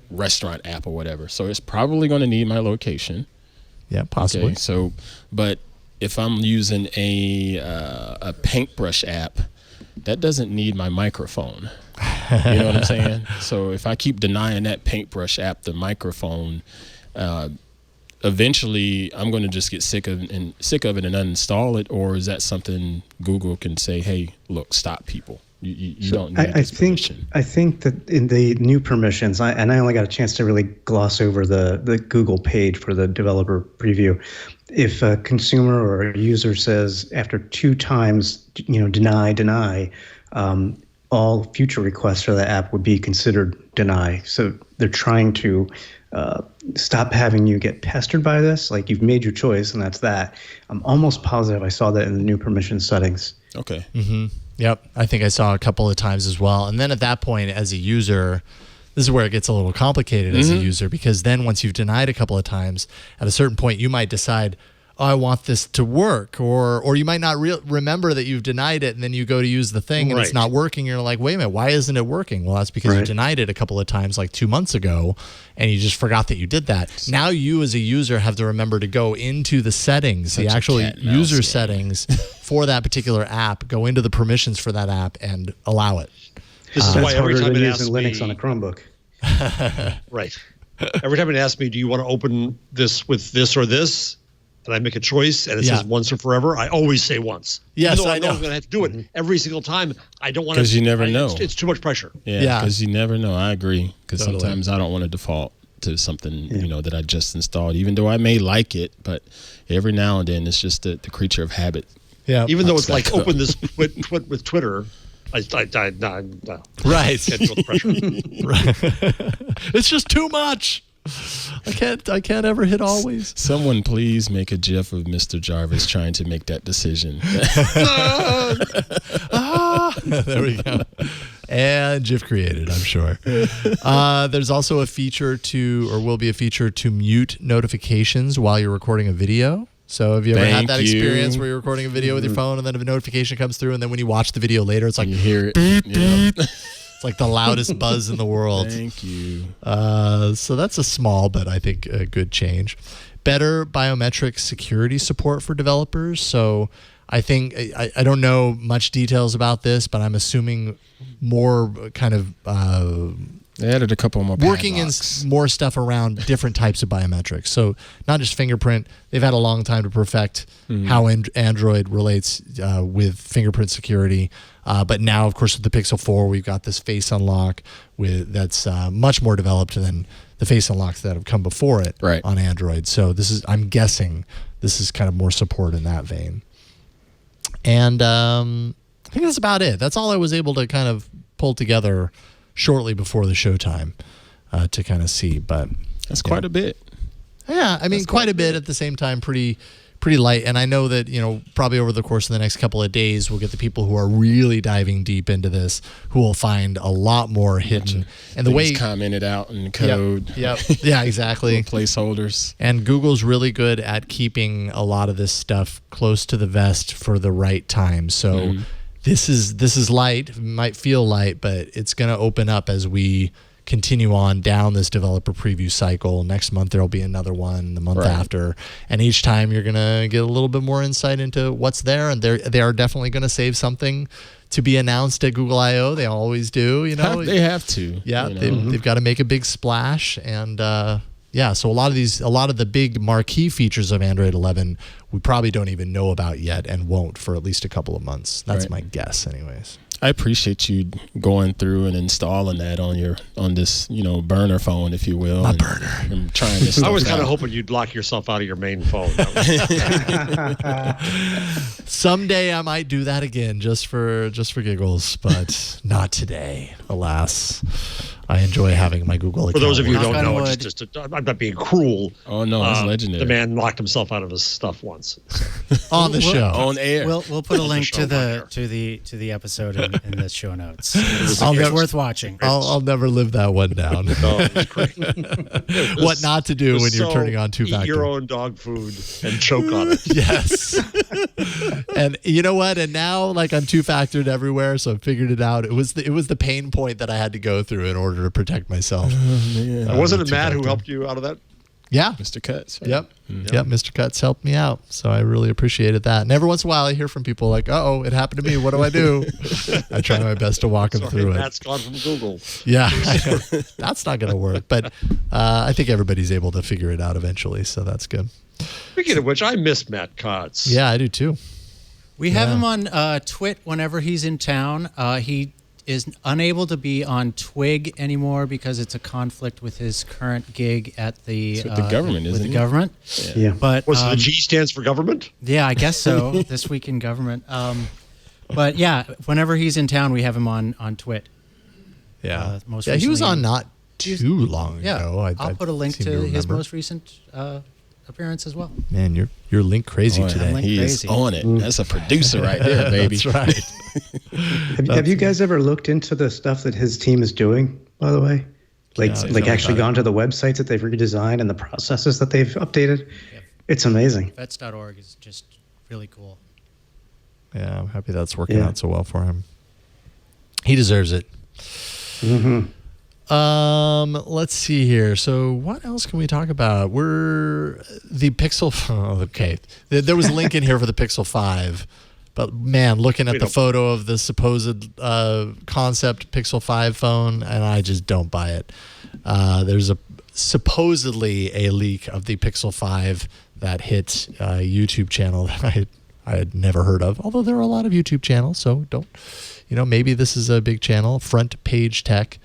restaurant app or whatever, so it's probably going to need my location. Yeah, possibly. Okay, so, but if I'm using a paintbrush app, that doesn't need my microphone. You know what I'm saying? So if I keep denying that paintbrush app the microphone, eventually I'm going to just get sick of it and uninstall it. Or is that something Google can say, hey, look, stop people. You don't need this permission. I think that in the new permissions, I only got a chance to really gloss over the Google page for the developer preview. If a consumer or a user says after 2 times, deny, all future requests for the app would be considered deny. So they're trying to stop having you get pestered by this. Like, you've made your choice and that's that. I'm almost positive I saw that in the new permission settings. Okay. Yep. I think I saw a couple of times as well. And then at that point, as a user, this is where it gets a little complicated as a user, because then once you've denied a couple of times, at a certain point, you might decide, oh, I want this to work, or you might not remember that you've denied it, and then you go to use the thing and it's not working. You're like, wait a minute, why isn't it working? Well, that's because you denied it a couple of times, like 2 months ago, and you just forgot that you did that. Now you as a user have to remember to go into the settings, the actual user settings for that particular app, go into the permissions for that app and allow it. This is why every time it asks me, Linux on a Chromebook. Right. Every time it asks me, do you want to open this with this or this? And I make a choice, and it says once or forever. I always say once. Yes, even though I know. I'm going to have to do it every single time. I don't want to. Because you never know. It's too much pressure. Yeah, because you never know. I agree. Because sometimes I don't want to default to something that I just installed, even though I may like it. But every now and then, it's just the creature of habit. Yeah. Even though it's like open this with Twitter. No. Right. Can't feel the pressure. Right. It's just too much. I can't ever hit always. Someone please make a GIF of Mr. Jarvis trying to make that decision. There we go. And GIF created, I'm sure. There's also a feature will be a feature to mute notifications while you're recording a video. So have you ever had that experience where you're recording a video with your phone and then a notification comes through, and then when you watch the video later, it's like you hear it. It's like the loudest buzz in the world. Thank you. So that's a small, but I think a good change. Better biometric security support for developers. So I think, I don't know much details about this, but I'm assuming more kind of they added a couple more working padlocks. in more stuff around different types of biometrics. So not just fingerprint. They've had a long time to perfect how Android relates with fingerprint security. But now, of course, with the Pixel 4, we've got this face unlock that's much more developed than the face unlocks that have come before it on Android. So I'm guessing this is kind of more support in that vein. And I think that's about it. That's all I was able to kind of pull together shortly before the showtime to kind of see. But that's quite a bit. Yeah, I mean, quite a bit at the same time, pretty light. And I know that, probably over the course of the next couple of days, we'll get the people who are really diving deep into this, who will find a lot more hidden. And the way commented out in code. Yep. Yeah, exactly. Placeholders. And Google's really good at keeping a lot of this stuff close to the vest for the right time. So this is light. It might feel light, but it's going to open up as we continue on down this developer preview cycle. Next month there'll be another one, the month after, and each time you're gonna get a little bit more insight into what's there. And they are definitely gonna save something to be announced at Google I/O. They always do, They have to. Yeah, they've got to make a big splash, and so a lot of the big marquee features of Android 11 we probably don't even know about yet, and won't for at least a couple of months. That's my guess, anyways. I appreciate you going through and installing that on this burner phone, if you will. My burner. And trying this stuff I was kind of out. hoping you'd lock yourself out of your main phone. Someday I might do that again, just for giggles, but not today, alas. I enjoy having my Google account. For those of you who don't know, wood. I'm not being cruel. Oh no, it's legendary. The man locked himself out of his stuff once. on the show. On air. We'll put a link to the episode in the show notes. It's worth watching. I'll never live that one down. What not to do when you're turning on two-factor. Eat your own dog food and choke on it. Yes. And you know what? And now, I'm two-factored everywhere, so I figured it out. It was the pain point that I had to go through in order to protect myself. Wasn't it Matt who helped you out of that? Yeah. Mr. Kutz. Right? Yep. Yep. Mr. Kutz helped me out. So I really appreciated that. And every once in a while I hear from people like, uh-oh, it happened to me. What do I do? I try my best to walk them through it. Matt's gone from Google. Yeah. That's not going to work. But I think everybody's able to figure it out eventually. So that's good. Speaking of which, I miss Matt Kutz. Yeah, I do too. We have him on Twit whenever he's in town. He is unable to be on Twig anymore because it's a conflict with his current gig at the government, with isn't the it? government. Yeah. But Was it the G stands for government? yeah, I guess so. This week in government. But yeah, whenever he's in town, we have him on Twit. Yeah. Most he was recently- on not too long ago. I'll put a link seem to his remember. most recent appearance as well. Man, you're link crazy Boy, today. Link he crazy. is on it. That's a producer right there, baby. That's right. Have you guys ever looked into the stuff that his team is doing, by the way? Like Yeah, actually gone to the websites that they've redesigned and the processes that they've updated? It's amazing. Vets.org is just really cool. Yeah, I'm happy that's working out so well for him. He deserves it. Mm-hmm. Let's see here. So what else can we talk about? The Pixel. Oh, okay, there was a link in here for the Pixel 5, but man, looking at the photo of the supposed concept Pixel 5 phone, and I just don't buy it. There's supposedly a leak of the Pixel 5 that hit a YouTube channel that I had never heard of, although there are a lot of YouTube channels, so maybe this is a big channel, Front Page Tech.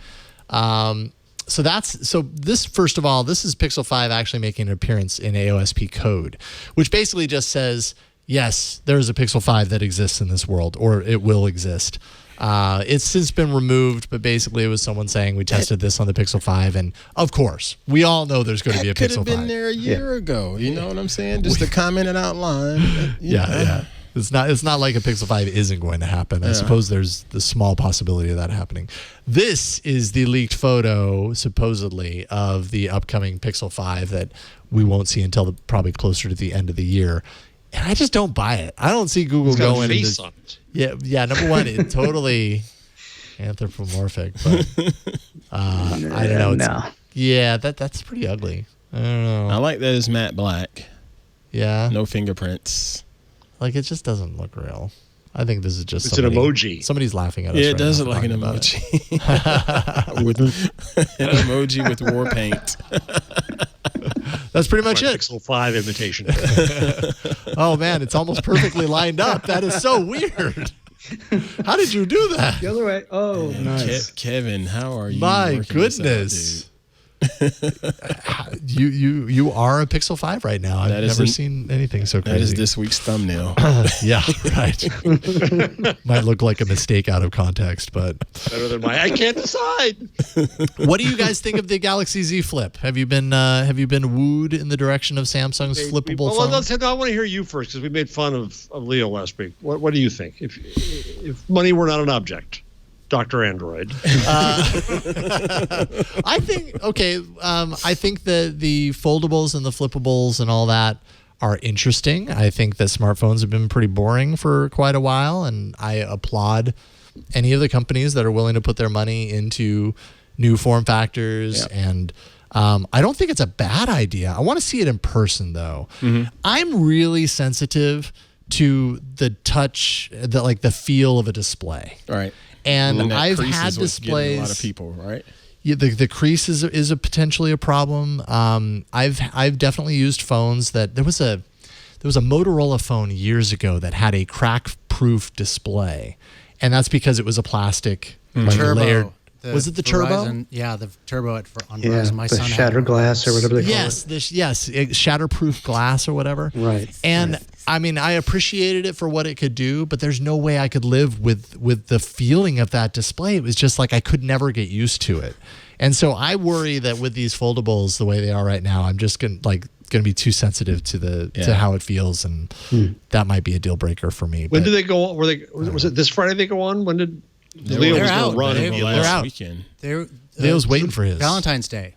So this, first of all, this is Pixel 5 actually making an appearance in AOSP code, which basically just says, yes, there is a Pixel 5 that exists in this world, or it will exist. It's since been removed, but basically it was someone saying we tested this on the Pixel 5, and of course, we all know there's going to be a Pixel 5. Could have been there a year ago. You know what I'm saying? Just to comment it out loud. Yeah. It's not like a Pixel 5 isn't going to happen. I suppose there's the small possibility of that happening. This is the leaked photo, supposedly, of the upcoming Pixel 5 that we won't see until probably closer to the end of the year. And I just don't buy it. I don't see Google going face on it. Yeah. Number one, it's totally anthropomorphic, but I don't know. That's pretty ugly. I don't know. I like that it's matte black. Yeah. No fingerprints. Like, it just doesn't look real. I think this is just an emoji. Somebody's laughing at us. Yeah, it does look like an emoji. With an emoji with war paint. That's pretty much My it. Pixel 5 imitation. Oh, man, it's almost perfectly lined up. That is so weird. How did you do that? The other way. Oh, nice. Kevin, how are you? My goodness. You are a Pixel 5 right now. I've never seen anything so crazy. That is this week's thumbnail. Yeah, right. Might look like a mistake out of context, but better than I can't decide. What do you guys think of the Galaxy Z Flip? Have you been wooed in the direction of Samsung's flippable phone? I want to hear you first, because we made fun of Leo last week. What do you think? If money were not an object, Dr. Android. I think I think the foldables and the flippables and all that are interesting. I think that smartphones have been pretty boring for quite a while, and I applaud any of the companies that are willing to put their money into new form factors. Yep. And I don't think it's a bad idea. I want to see it in person, though. Mm-hmm. I'm really sensitive to the touch, the feel of a display. Right. And I've had displays. A lot of people, right? Yeah, the crease is potentially a problem. I've definitely used phones that there was a Motorola phone years ago that had a crack-proof display, and that's because it was turbo. Layered. Was it the Verizon, turbo? Yeah, the turbo on Verizon. My son shattered glass or whatever they call it. Yes, shatterproof glass or whatever. Right. And right. I mean, I appreciated it for what it could do, but there's no way I could live with the feeling of that display. It was just like I could never get used to it. And so I worry that with these foldables the way they are right now, I'm just going to be too sensitive to how it feels, and that might be a deal breaker for me. When did they go on? Was it this Friday they go on? When did Leo was going to run? They're out. Weekend. Leo's waiting for his Valentine's Day.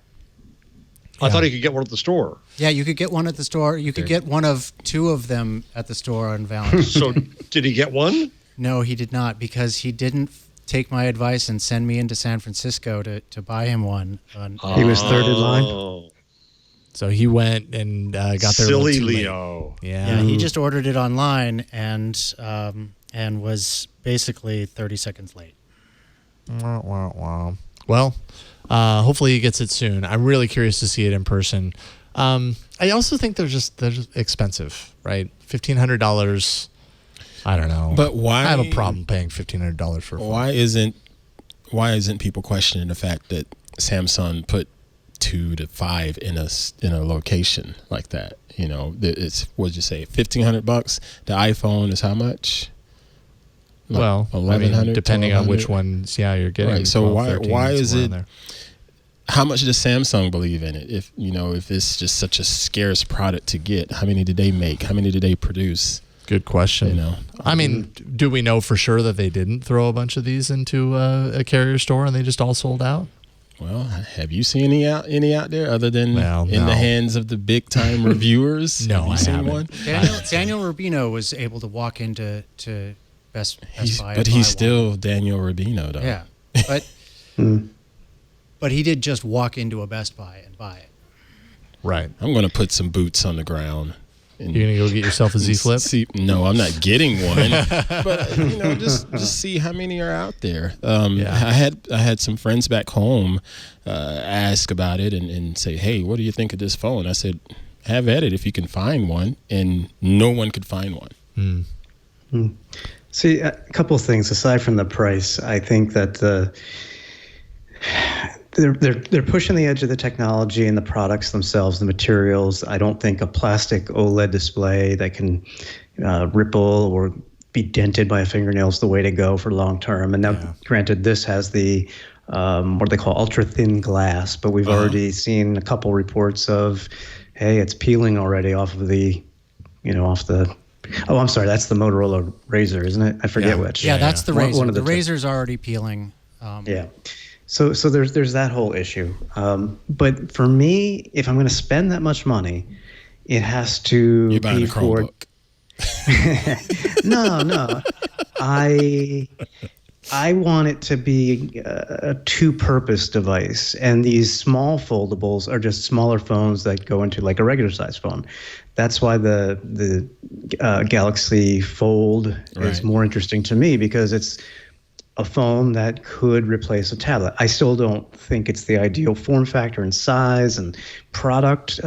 I thought he could get one at the store. Yeah, you could get one at the store. You could get one of two of them at the store on Valentine's. So did he get one? No, he did not, because he didn't take my advice and send me into San Francisco to buy him one. He was third in line. So he went and got there. Silly Leo. Yeah, he just ordered it online and was basically 30 seconds late. Wow. Well, hopefully he gets it soon. I'm really curious to see it in person. I also think they're just expensive, right? $1,500. I don't know. But why? I have a problem paying $1,500 for a phone. Why isn't people questioning the fact that Samsung put 2 to 5 in a location like that? You know, it's, what'd you say, $1,500? The iPhone is how much? Well, depending on which ones, you're getting. Right. So why is it? How much does Samsung believe in it? If it's just such a scarce product to get, how many did they make? How many did they produce? Good question. I mean, do we know for sure that they didn't throw a bunch of these into a carrier store and they just all sold out? Well, have you seen any out there other than Well, in no. the hands of the big time reviewers? No, have you I seen haven't. one? Daniel Rubino was able to walk into Best Buy. But he's still Daniel Rubino, though. Yeah, but but he did just walk into a Best Buy and buy it. Right. I'm going to put some boots on the ground. And You're going to go get yourself a Z Flip? No, I'm not getting one. But just see how many are out there. I had some friends back home ask about it and say, "Hey, what do you think of this phone?" I said, "Have at it if you can find one," and no one could find one. See, a couple of things aside from the price. I think that they're pushing the edge of the technology and the products themselves, the materials. I don't think a plastic OLED display that can ripple or be dented by a fingernail is the way to go for long term. And now, granted, this has the what they call ultra thin glass, but we've already seen a couple reports of, hey, it's peeling already off of the, off the. Oh, I'm sorry, that's the Motorola Razr, isn't it? I forget which. Yeah, that's the Razr. One of the the two. Razr's already peeling. Yeah. So there's that whole issue. But for me, if I'm going to spend that much money, it has to You're buying be a Chromebook. No. I want it to be a two-purpose device, and these small foldables are just smaller phones that go into like a regular size phone. That's why the Galaxy Fold is more interesting to me, because it's a phone that could replace a tablet. I still don't think it's the ideal form factor and size and product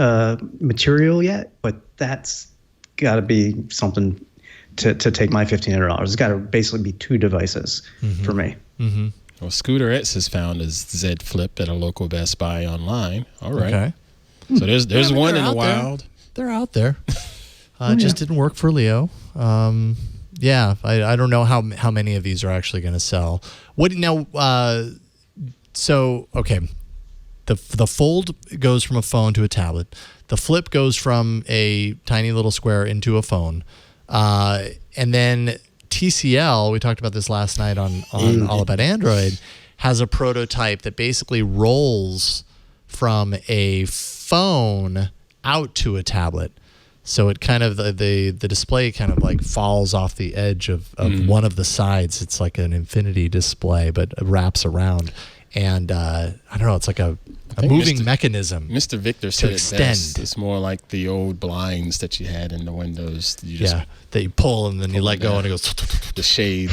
material yet, but that's got to be something to take my $1,500. It's got to basically be two devices for me. Mm-hmm. Well, Scooter X has found a Z Flip at a local Best Buy online. All right. Okay. So there's one in the wild. They're out there. It just didn't work for Leo. Yeah, I don't know how many of these are actually going to sell. What now? So okay, the Fold goes from a phone to a tablet. The Flip goes from a tiny little square into a phone, and then TCL. We talked about this last night on All About Android. Has a prototype that basically rolls from a phone out to a tablet. So it kind of the display kind of like falls off the edge of one of the sides. It's like an infinity display, but it wraps around, and I don't know. It's like a moving mechanism. Mr. Victor said it extend. best. It's more like the old blinds that you had in the windows. You just that you pull and then you let go and it goes. The shade.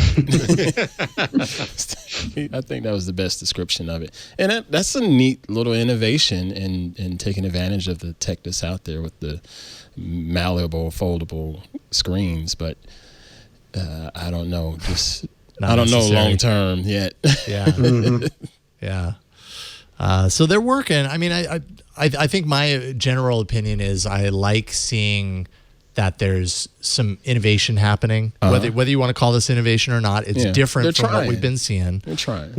I think that was the best description of it. And that's a neat little innovation in taking advantage of the tech that's out there with the malleable, foldable screens. But I don't know. I don't know long term yet. Yeah. Yeah. So they're working. I mean, I think my general opinion is I like seeing that there's some innovation happening. Whether you want to call this innovation or not, it's different from what we've been seeing. They're trying.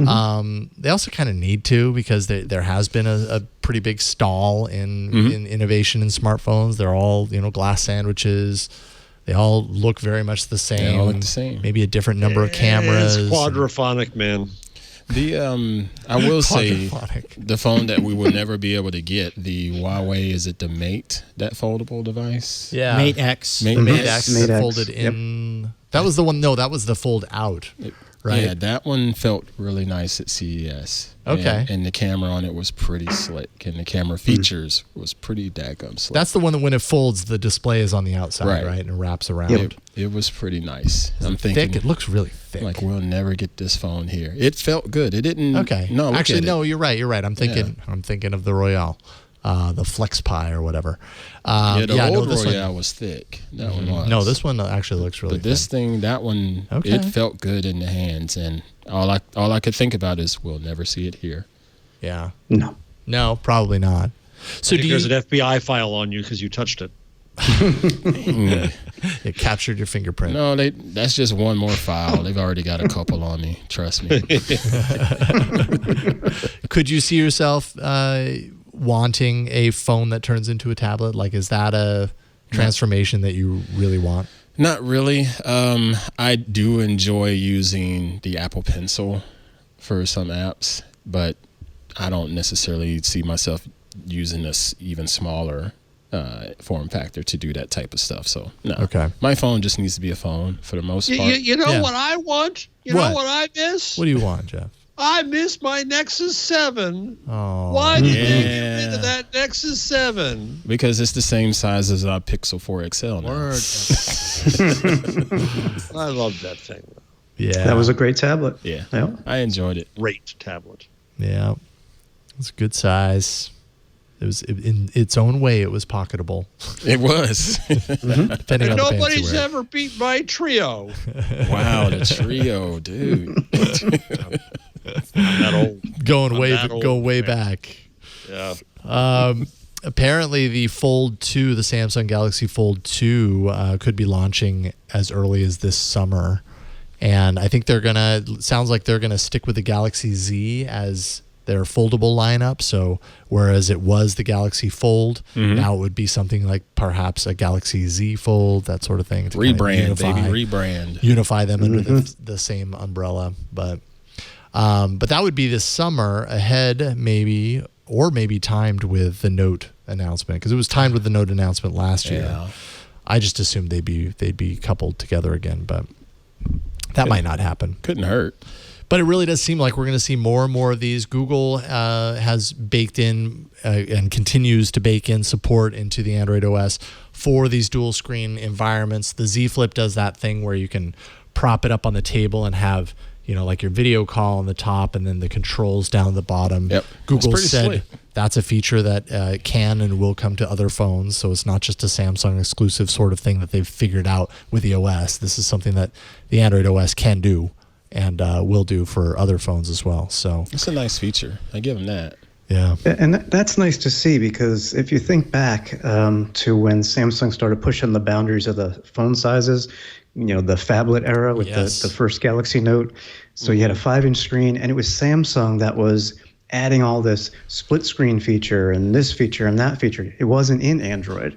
They also kind of need to, because there has been a pretty big stall in innovation in smartphones. They're all glass sandwiches. They all look very much the same. They all look the same. Maybe a different number of cameras. It's quadraphonic, man. I will say the phone that we will never be able to get, the Huawei, is it the Mate, that foldable device? Yeah. Mate X. Mate X Mate X. folded in. That was the one. No, that was the fold out. Right. Yeah, that one felt really nice at CES. Okay. And the camera on it was pretty slick, and the camera features was pretty daggum slick. That's the one that when it folds, the display is on the outside, right? And wraps around. It was pretty nice. I'm thick. thinking, It looks really thick. like, we'll never get this phone here. It felt good. It didn't. Okay. No, actually, no. You're right. I'm thinking of the Royale, the Flex Pi or whatever. The old Royale was thick. That one was. No, this one actually looks really. But this thing, that one, it felt good in the hands, and all I could think about is we'll never see it here. Yeah. No, probably not. So there's an FBI file on you because you touched it. It captured your fingerprint. No, that's just one more file. They've already got a couple on me. Trust me. Could you see yourself wanting a phone that turns into a tablet? Like, is that a transformation that you really want? Not really. I do enjoy using the Apple Pencil for some apps, but I don't necessarily see myself using this even smaller form factor to do that type of stuff. So no, my phone just needs to be a phone for the most part. You know what I want? You know what I miss? What do you want, Jeff? I miss my Nexus 7. Oh, why did you get rid of that Nexus 7? Because it's the same size as our Pixel 4 XL now. I love that thing. Yeah, that was a great tablet. Yeah, I enjoyed it. Great tablet. Yeah, it's a good size. It was in its own way. It was pocketable. It was. Depending on nobody's ever beat my Trio. Wow, the Trio, dude. I'm that old. Go way back. Yeah. Apparently, the Fold 2, the Samsung Galaxy Fold 2, could be launching as early as this summer, and I think sounds like they're gonna stick with the Galaxy Z as their foldable lineup. So whereas it was the Galaxy Fold, now it would be something like perhaps a Galaxy Z Fold, that sort of thing. To rebrand, rebrand. Unify them under the same umbrella. But that would be this summer, ahead maybe, or maybe timed with the Note announcement, because it was timed with the Note announcement last year. Yeah. I just assumed they'd be coupled together again, but that might not happen. Couldn't hurt. But it really does seem like we're going to see more and more of these. Google has baked in and continues to bake in support into the Android OS for these dual screen environments. The Z Flip does that thing where you can prop it up on the table and have, like your video call on the top and then the controls down the bottom. Yep. Google said slick. That's a feature that can and will come to other phones. So it's not just a Samsung exclusive sort of thing that they've figured out with the OS. This is something that the Android OS can do and will do for other phones as well. So it's a nice feature. I give them that. Yeah. And that's nice to see, because if you think back to when Samsung started pushing the boundaries of the phone sizes, the phablet era with the first Galaxy Note. So you had a 5-inch screen, and it was Samsung that was adding all this split screen feature and this feature and that feature. It wasn't in Android.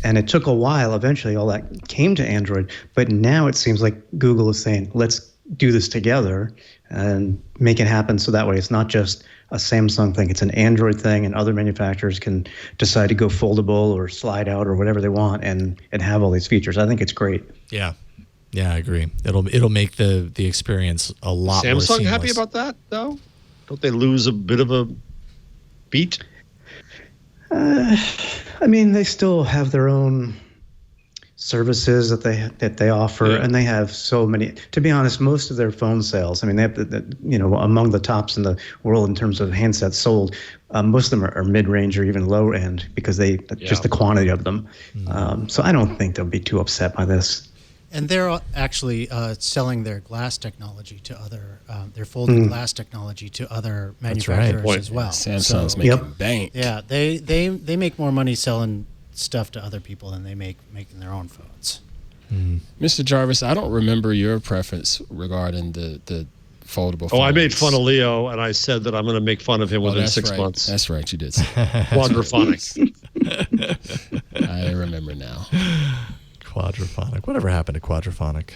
And it took a while. Eventually all that came to Android. But now it seems like Google is saying, let's do this together and make it happen, so that way it's not just a Samsung thing, it's an Android thing, and other manufacturers can decide to go foldable or slide out or whatever they want and have all these features. I think it's great. Yeah, I agree. It'll make the experience a lot more seamless. Samsung happy about that, though? Don't they lose a bit of a beat? They still have their own services that they offer, and they have so many. To be honest, most of their phone sales, they have among the tops in the world in terms of handsets sold. Most of them are mid-range or even low end, because just the quantity of them. So I don't think they'll be too upset by this. And they're actually selling their glass technology to other, their folding glass technology to other manufacturers as well. Samsung's making bank. Yeah, they make more money selling stuff to other people than they make making their own phones. Mr. Jarvis, I don't remember your preference regarding the foldable phones. I made fun of Leo, and I said that I'm going to make fun of him within 6 months. That's right, you did say Quadraphonic. I remember now. Quadraphonic. Whatever happened to Quadraphonic?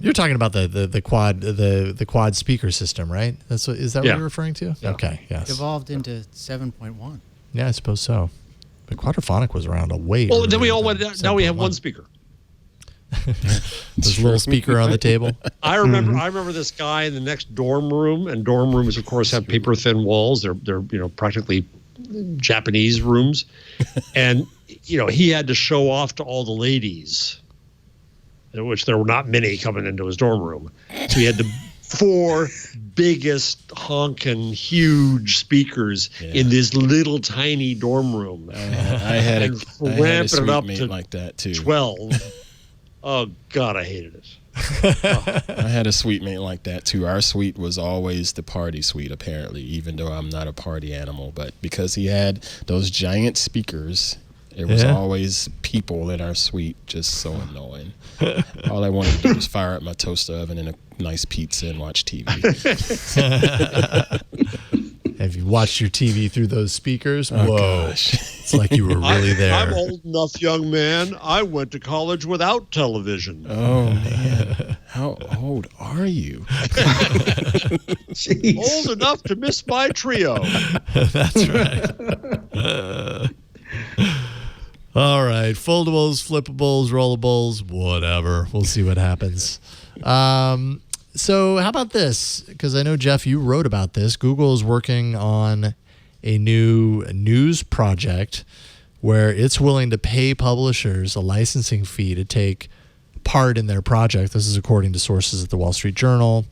You're talking about the quad speaker system, right? Is that what you're referring to? Yeah. Okay, yes. Evolved into 7.1. Yeah, I suppose so. But Quadraphonic was around a way. Well, then we all went. Now we have one speaker. There's a little speaker on the table. I remember this guy in the next dorm room, and dorm rooms, of course, have paper thin walls. They're practically Japanese rooms, and he had to show off to all the ladies, which there were not many coming into his dorm room. So he had the 4 biggest honking huge speakers in this little tiny dorm room. I had a suite up mate to like that too. 12. Oh God, I hated it. I had a suite mate like that too. Our suite was always the party suite, apparently, even though I'm not a party animal. But because he had those giant speakers, there was always people in our suite, just so annoying. All I wanted to do was fire up my toaster oven and a nice pizza and watch TV. Have you watched your TV through those speakers? Oh, Whoa. gosh. It's like you were really there. I'm old enough, young man. I went to college without television. Oh, man. How old are you? Old enough to miss my trio. That's right. All right. Foldables, flippables, rollables, whatever. We'll see what happens. So how about this? Because I know, Jeff, you wrote about this. Google is working on a new news project where it's willing to pay publishers a licensing fee to take part in their project. This is according to sources at the Wall Street Journal.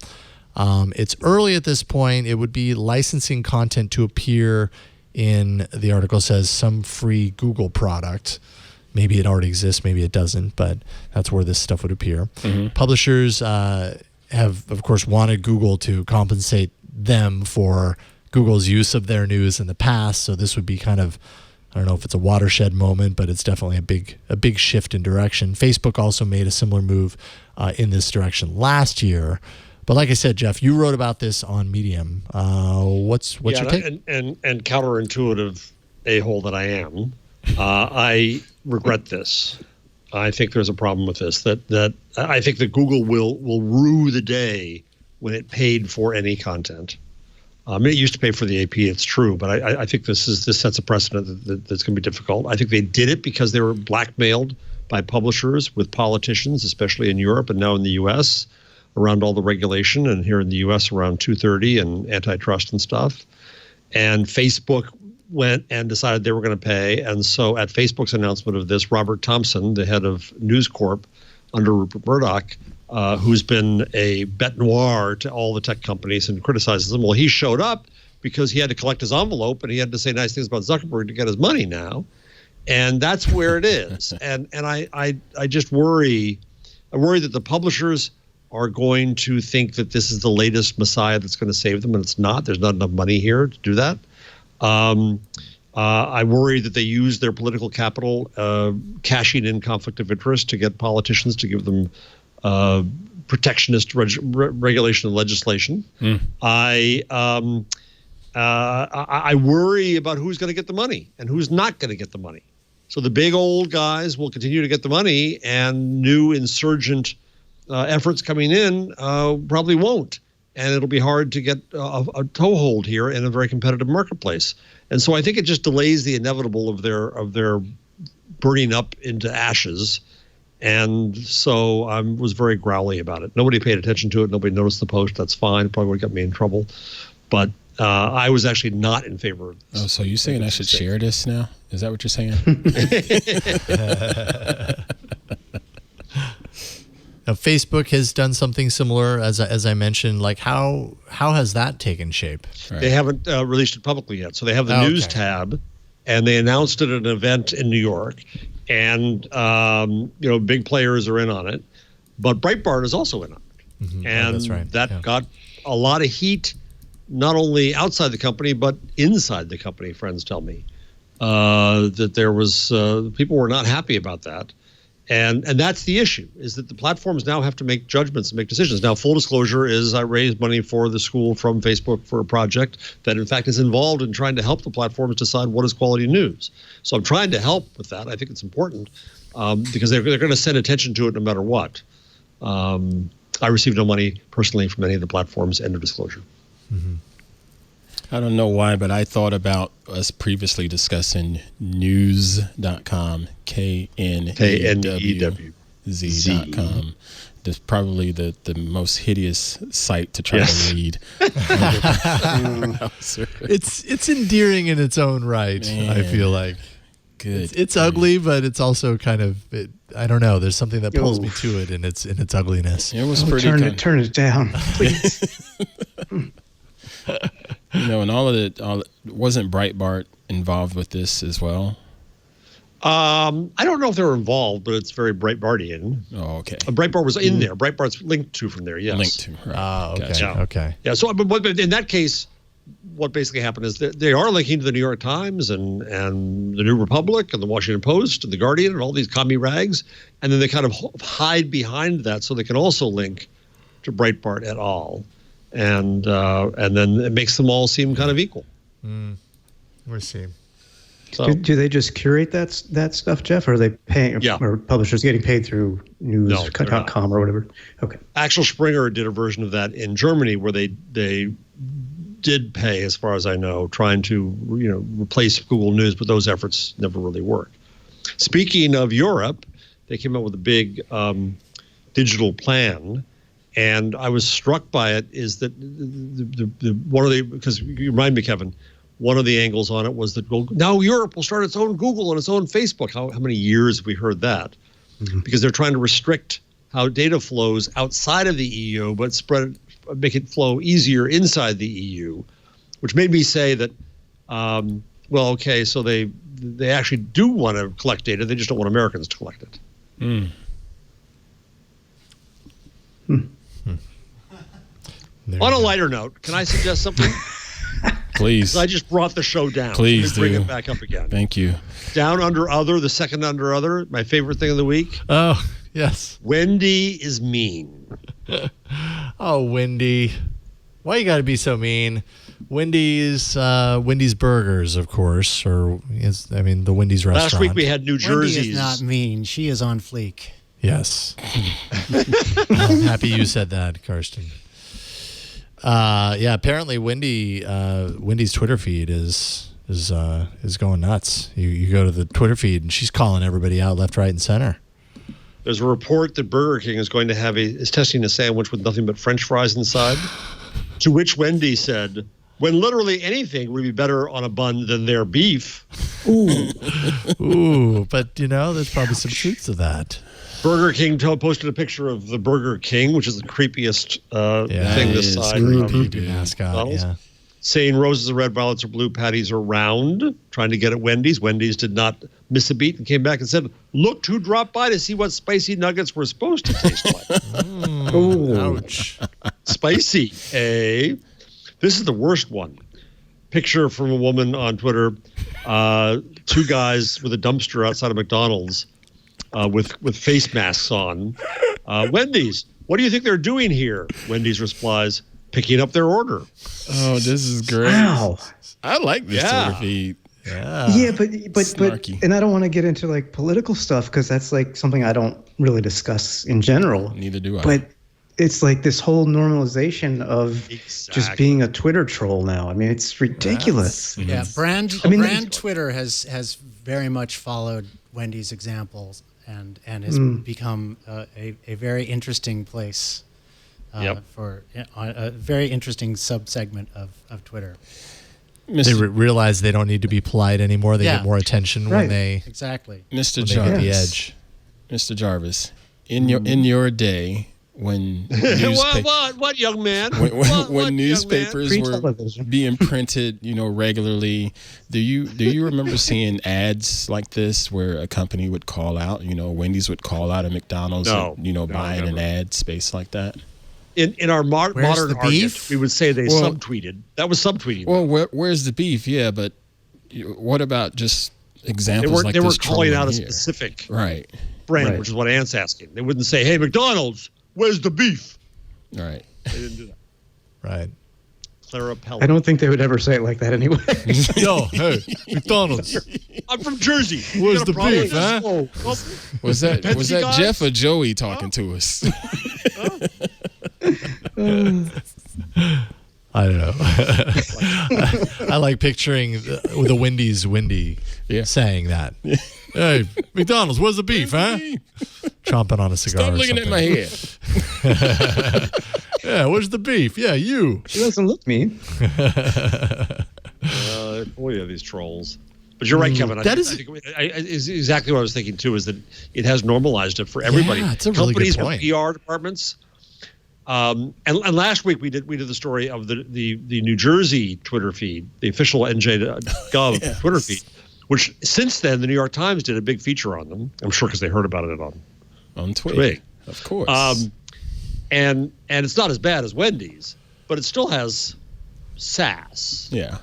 It's early at this point. It would be licensing content to appear in, the article says, some free Google product. Maybe it already exists, maybe it doesn't, but that's where this stuff would appear. Mm-hmm. Publishers have, of course, wanted Google to compensate them for Google's use of their news in the past. So this would be kind of, I don't know if it's a watershed moment, but it's definitely a big shift in direction. Facebook also made a similar move in this direction last year. But like I said, Jeff, you wrote about this on Medium. What's your take? And counterintuitive a-hole that I am, I regret this. I think there's a problem with this. That I think that Google will rue the day when it paid for any content. It used to pay for the AP, it's true, but I think this sets a precedent that's going to be difficult. I think they did it because they were blackmailed by publishers with politicians, especially in Europe and now in the U.S., around all the regulation, and here in the U.S. around 230 and antitrust and stuff. And Facebook went and decided they were going to pay. And so at Facebook's announcement of this, Robert Thompson, the head of News Corp under Rupert Murdoch, who's been a bête noire to all the tech companies and criticizes them. Well, he showed up because he had to collect his envelope and he had to say nice things about Zuckerberg to get his money now. And that's where it is. And I just worry. I worry that the publishers are going to think that this is the latest messiah that's going to save them, and it's not. There's not enough money here to do that. I worry that they use their political capital, cashing in conflict of interest to get politicians to give them protectionist regulation and legislation. I worry about who's going to get the money and who's not going to get the money. So the big old guys will continue to get the money, and new insurgent efforts coming in probably won't. And it'll be hard to get a toehold here in a very competitive marketplace. And so I think it just delays the inevitable of their burning up into ashes. And so I was very growly about it. Nobody paid attention to it. Nobody noticed the post. That's fine. It probably would have got me in trouble. But I was actually not in favor of this. Oh, so you're saying I should share this now? Is that what you're saying? Now, Facebook has done something similar, as I mentioned. Like, how has that taken shape? Right. They haven't released it publicly yet. So they have the news tab, and they announced it at an event in New York. And big players are in on it, but Breitbart is also in on it. Mm-hmm. And that's right. That got a lot of heat, not only outside the company but inside the company. Friends tell me that there was people were not happy about that. And that's the issue, is that the platforms now have to make judgments and make decisions. Now, full disclosure is I raised money for the school from Facebook for a project that, in fact, is involved in trying to help the platforms decide what is quality news. So I'm trying to help with that. I think it's important because they're going to send attention to it no matter what. I received no money personally from any of the platforms, end of disclosure. Mm-hmm. I don't know why, but I thought about us previously discussing news.com, KNEWZ.com. That's probably the most hideous site to try to read. It's endearing in its own right, man. I feel like. Good. It's ugly, but it's also kind of, I don't know. There's something that pulls me to it in its ugliness. It was pretty. Turn it down, please. And all of it, wasn't Breitbart involved with this as well? I don't know if they were involved, but it's very Breitbartian. Oh, okay. Breitbart was in there. Breitbart's linked to from there, yes. Linked to, right. Okay. Gotcha. Okay. Yeah, so but in that case, what basically happened is they are linking to the New York Times and the New Republic and the Washington Post and the Guardian and all these commie rags, and then they kind of hide behind that so they can also link to Breitbart et al. And then it makes them all seem kind of equal. We'll see. So, Do they just curate that stuff, Jeff, or are they paying? Yeah. Or publishers getting paid through news.com or whatever? Okay. Axel Springer did a version of that in Germany where they did pay, as far as I know, trying to replace Google News, but those efforts never really worked. Speaking of Europe, they came up with a big digital plan, and I was struck by it. Is that because you remind me, Kevin, one of the angles on it was that now Europe will start its own Google and its own Facebook. How many years have we heard that? Mm-hmm. Because they're trying to restrict how data flows outside of the EU, but make it flow easier inside the EU, which made me say that, so they actually do want to collect data. They just don't want Americans to collect it. On a lighter note, can I suggest something? Please. I just brought the show down. Please bring it back up again. Thank you. Down Under Other, the second Under Other, my favorite thing of the week. Oh, yes. Wendy is mean. Oh, Wendy. Why you got to be so mean? Wendy's Burgers, of course, the Wendy's restaurant. Last week we had New Jersey's. Wendy is not mean. She is on fleek. Yes. I'm happy you said that, Karsten. Apparently Wendy's Twitter feed is going nuts. You go to the Twitter feed and she's calling everybody out left, right, and center. There's a report that Burger King is going to is testing a sandwich with nothing but French fries inside. To which Wendy said, "When literally anything would be better on a bun than their beef." Ooh, but there's probably some truth to that. Burger King posted a picture of the Burger King, which is the creepiest thing this side. Creepy mascot, yeah. Saying roses are red, violets are blue, patties are round, trying to get at Wendy's. Wendy's did not miss a beat and came back and said, "Looked who dropped by to see what spicy nuggets were supposed to taste like." Ouch. Spicy, eh? This is the worst one. Picture from a woman on Twitter, two guys with a dumpster outside of McDonald's with face masks on. Wendy's, what do you think they're doing here? Wendy's replies, picking up their order. Oh, this is great. Wow. I like this Twitter feed. Yeah, but Snarky. and I don't want to get into like political stuff because that's like something I don't really discuss in general. Neither do I. But it's like this whole normalization of just being a Twitter troll now. I mean, it's ridiculous. Yeah, brand Twitter has very much followed Wendy's examples and has become a very interesting place for a very interesting subsegment of Twitter. They realize they don't need to be polite anymore. They get more attention when they exactly. Mr. When Jarvis, they get the edge. Mr. Jarvis, in your day when what young man? When newspapers were being printed, regularly, do you remember seeing ads like this where a company would call out, Wendy's would call out a McDonald's, buying an ad space like that? In our modern argument, we would say they subtweeted. That was subtweeting. Well, where's the beef? Yeah, but what about just examples like this? They were calling out a here? specific brand, which is what Ant's asking. They wouldn't say, "Hey, McDonald's, where's the beef?" Right. They didn't do that. Right. Clara Pell. I don't think they would ever say it like that anyway. Yo, hey, McDonald's. I'm from Jersey. Where's the beef, huh? Was that Jeff or Joey talking to us? I don't know. I like picturing the Wendy's Wendy saying that. Hey, McDonald's, where's the beef, huh? Chomping on a cigar. Stop looking at my hair. Yeah, where's the beef? Yeah, you. She doesn't look mean. Boy, yeah, these trolls. But you're right, Kevin. I think is exactly what I was thinking too. Is that it has normalized it for everybody. Yeah, it's a really good point. Companies with PR departments. And last week we did the story of the New Jersey Twitter feed, the official NJ.gov Twitter feed, which since then the New York Times did a big feature on them. I'm sure because they heard about it on Twig, of course. And it's not as bad as Wendy's, but it still has sass. Yeah.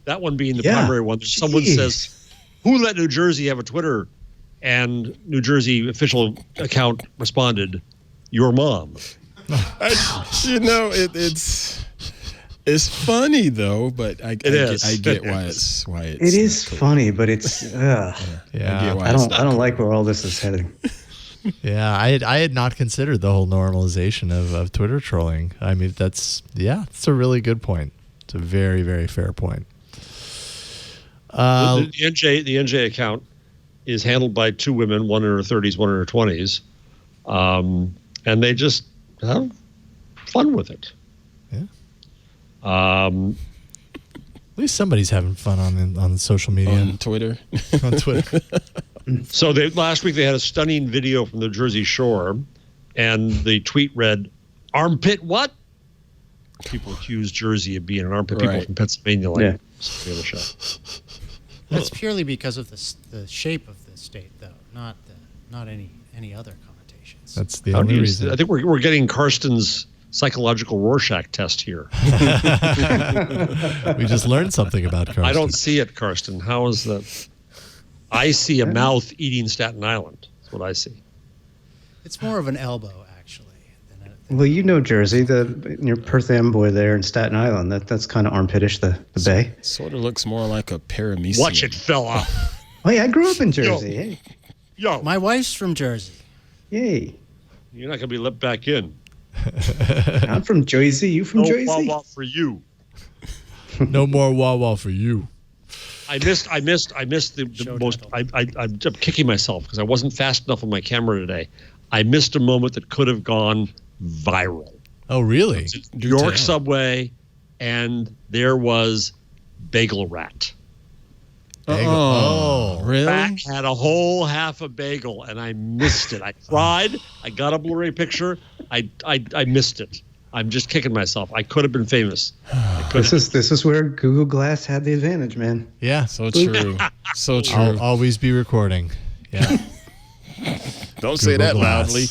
That one being the primary one. Someone says, "Who let New Jersey have a Twitter?" And New Jersey official account responded, "Your mom." It's It's funny though, but I get why it's It is funny, but it's Yeah. I don't like where all this is heading. Yeah, I had not considered the whole normalization of Twitter trolling. I mean, it's a really good point. It's a very, very fair point. The NJ account is handled by two women, one in her 30s, one in her 20s, and they just have fun with it. Yeah. At least somebody's having fun on social media. On Twitter. On Twitter. So last week they had a stunning video from the Jersey Shore, and the tweet read, "Armpit what?" People accuse Jersey of being an armpit. People from Pennsylvania the show. That's purely because of the shape of the state, though, not any other connotations. That's the only reason. I think we're getting Karsten's psychological Rorschach test here. We just learned something about Karsten. I don't see it, Karsten. How is that? I see a mouth eating Staten Island. That's what I see. It's more of an elbow, actually. Well, you know Jersey, your Perth Amboy there in Staten Island. That's kind of armpitish, the bay. Sort of looks more like a paramecium. Watch it, fella. Oh, yeah, I grew up in Jersey. Yo. My wife's from Jersey. Yay. You're not going to be let back in. I'm from Jersey. You from Jersey? No wah-wah for you. No more wah-wah for you. I missed the most. I'm kicking myself because I wasn't fast enough on my camera today. I missed a moment that could have gone viral. Oh, really? New York subway, and there was Bagel Rat. Bagel. Oh, really? Rat had a whole half a bagel, and I missed it. I tried. I got a Blu-ray picture. I missed it. I'm just kicking myself. I could have been famous. This is where Google Glass had the advantage, man. Yeah. So true. So true. I'll always be recording. Yeah. Don't say that loudly.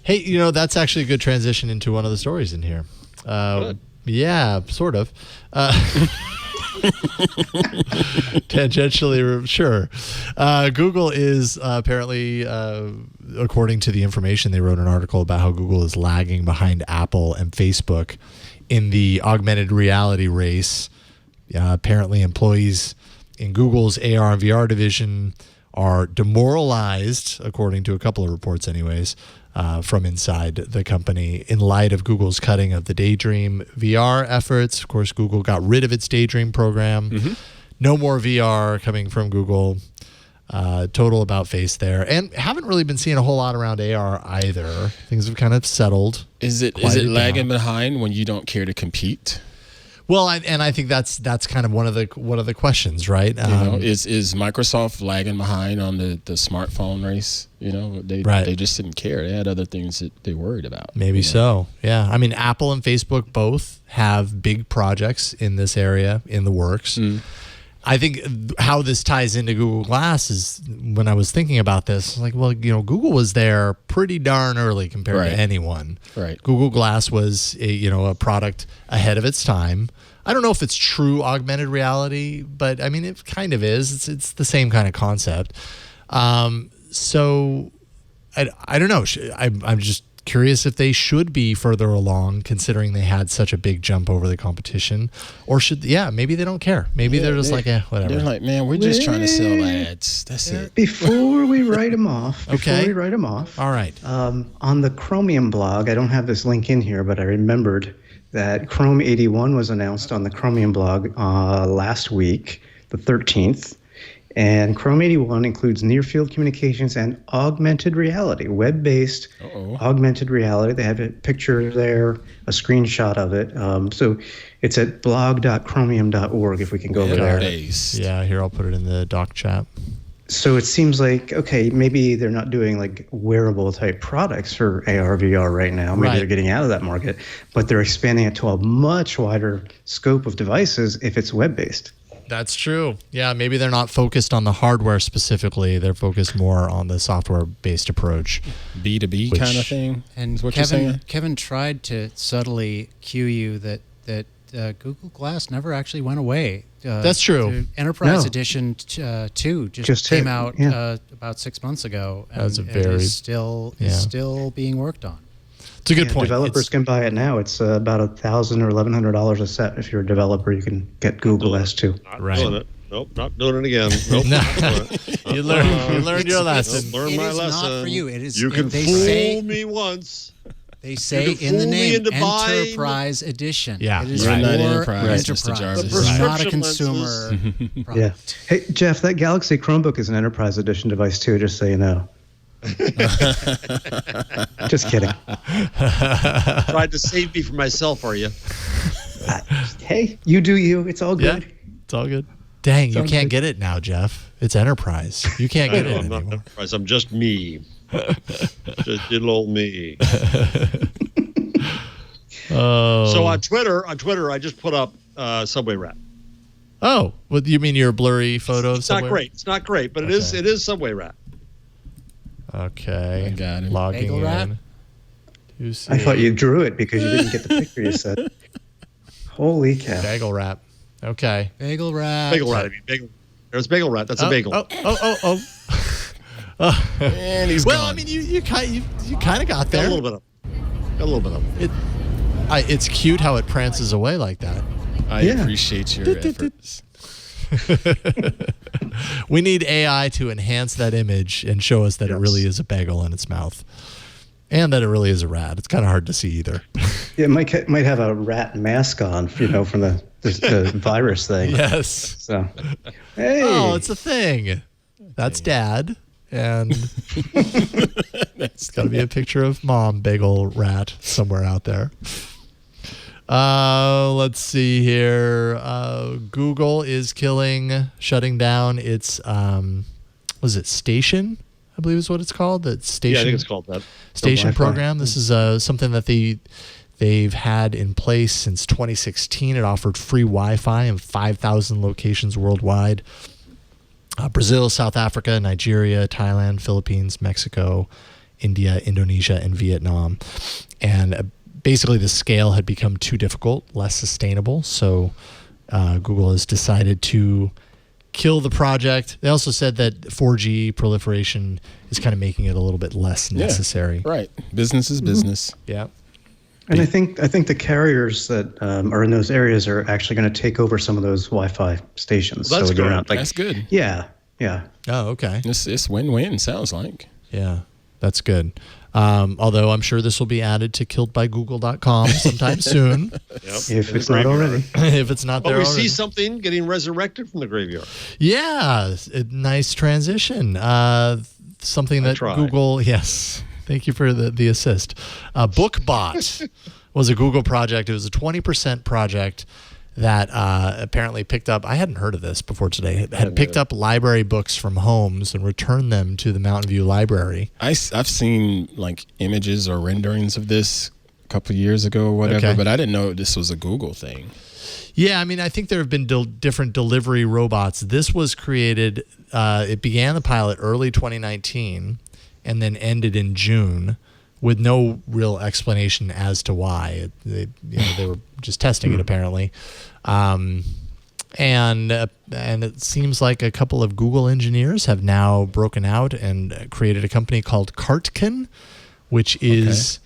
Hey, that's actually a good transition into one of the stories in here. Yeah, sort of. Tangentially, sure. Google is apparently, according to the information, they wrote an article about how Google is lagging behind Apple and Facebook in the augmented reality race. Apparently, employees in Google's AR and VR division are demoralized, according to a couple of reports anyways, from inside the company in light of Google's cutting of the Daydream VR efforts. Of course, Google got rid of its Daydream program. Mm-hmm. No more VR coming from Google. Total about face there. And haven't really been seeing a whole lot around AR either. Things have kind of settled. Is it lagging behind when you don't care to compete? Well, and I think that's kind of one of the questions, right? Is Microsoft lagging behind on the smartphone race? They just didn't care. They had other things that they worried about. Maybe so. Yeah. I mean, Apple and Facebook both have big projects in this area in the works. Mm. I think how this ties into Google Glass is when I was thinking about this, like, well, Google was there pretty darn early compared to anyone. Right. Google Glass was a product ahead of its time. I don't know if it's true augmented reality, but I mean, it kind of is. It's the same kind of concept. So I don't know. I'm just curious if they should be further along, considering they had such a big jump over the competition, or maybe they don't care. Maybe they're just like, whatever. They're like, man, we're just trying to sell ads. That's it. Before we write them off. All right. On the Chromium blog, I don't have this link in here, but I remembered that Chrome 81 was announced on the Chromium blog last week, the 13th. And Chrome 81 includes near-field communications and augmented reality, web-based augmented reality. They have a picture there, a screenshot of it. So it's at blog.chromium.org if we can go over there. Yeah, here, I'll put it in the doc chat. So it seems like, okay, maybe they're not doing like wearable type products for AR, VR right now. Maybe they're getting out of that market, but they're expanding it to a much wider scope of devices if it's web-based. That's true. Yeah, maybe they're not focused on the hardware specifically. They're focused more on the software-based approach. B2B kind of thing. And Kevin tried to subtly cue you that Google Glass never actually went away. That's true. The Enterprise Edition 2 just came out about 6 months ago. And That's is still being worked on. It's a good point. Developers can buy it now. It's about $1,000 or $1,100 a set. If you're a developer, you can get Google S2. Not doing it. Nope, not doing it again. Nope, not doing it. You learned your lesson. Learn my lesson. Not for you. It is. You can fool me once. They say in the name Enterprise Edition. Yeah, it is you're not for enterprise, Mr. Jarvis. It's not a consumer product. Yeah. Hey, Jeff, that Galaxy Chromebook is an Enterprise Edition device too. Just so you know. Just kidding. Tried to save me from myself, are you? Hey, you do you. It's all good. Yeah, it's all good. Dang, you can't get it now, Jeff. It's Enterprise. You can't get it I'm anymore. not Enterprise. I'm just me. Just little old me. Oh. So on Twitter, I just put up Subway Rat. Oh, well, you mean your blurry photo of It's Subway? not great. It's not great, but it is Subway Rat. Okay. I got it. Logging Bagel in. Rat? I thought you drew it because you didn't get the picture you said. Holy cow. Bagel Rat. Okay. Bagel Rat. Bagel Rat. I mean, bagel. There's Bagel Rat. That's a bagel. Oh. And he's Well, gone. I mean, you kind of got there. Got a little bit of it. It's cute how it prances away like that. I appreciate your efforts. We need AI to enhance that image and show us that it really is a bagel in its mouth, and that it really is a rat. It's kind of hard to see either. Yeah, it might have a rat mask on, from the virus thing. Yes. So, hey. Oh, it's a thing. That's Dad, and it's got to be a picture of Mom, Bagel Rat, somewhere out there. Let's see here. Google is shutting down its was it Station? I believe is what it's called. That Station. Yeah, I think it's called that. Station program. This is something that they've had in place since 2016. It offered free Wi-Fi in 5,000 locations worldwide. Brazil, South Africa, Nigeria, Thailand, Philippines, Mexico, India, Indonesia, and Vietnam. And basically the scale had become too difficult, less sustainable. So Google has decided to kill the project. They also said that 4G proliferation is kind of making it a little bit less necessary. Right. Business is business. Yeah. And I think the carriers that are in those areas are actually going to take over some of those Wi-Fi stations. Well, that's good. That's good. Yeah. Oh, okay. It's win-win, sounds like. Yeah, that's good. Although I'm sure this will be added to killedbygoogle.com sometime soon. If it's not already. If it's not there we already. see something getting resurrected from the graveyard. Yeah, a nice transition. Something that Google, yes. Thank you for the assist. Bookbot was a Google project. It was a 20% project that apparently picked up, I hadn't heard of this before today, had picked up library books from homes and returned them to the Mountain View Library. I've seen like images or renderings of this a couple of years ago or whatever, but I didn't know this was a Google thing. Yeah, I mean, I think there have been different delivery robots. This was created, it began the pilot early 2019 and then ended in June with no real explanation as to why. They were just testing it apparently. And it seems like a couple of Google engineers have now broken out and created a company called Cartken, which is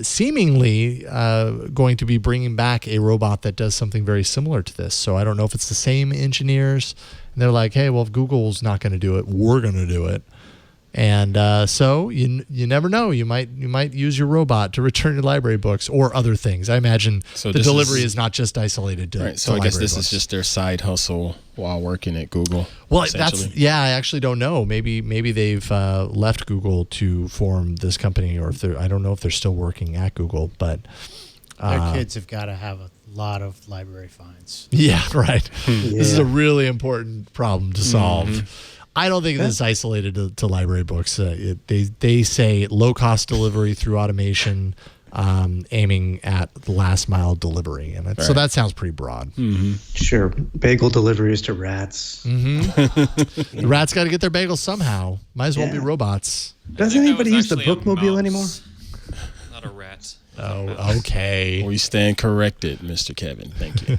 seemingly going to be bringing back a robot that does something very similar to this. So I don't know if it's the same engineers. And they're like, hey, well, if Google's not going to do it, we're going to do it. And so you never know. You might use your robot to return your library books or other things. I imagine the delivery is not just isolated to So I guess this books. is just their side hustle while working at Google. Well, I actually don't know. Maybe they've left Google to form this company, or if I don't know if they're still working at Google. But their kids have got to have a lot of library finds. Yeah, right. This is a really important problem to solve. Mm-hmm. I don't think this is isolated to library books. They say low-cost delivery through automation, aiming at the last mile delivery. And so that sounds pretty broad. Mm-hmm. Sure. Bagel deliveries to rats. Mm-hmm. The rats got to get their bagels somehow. Might as well be robots. Doesn't anybody use the Bookmobile anymore? Not a rat. Oh, okay. We stand corrected, Mr. Kevin. Thank you.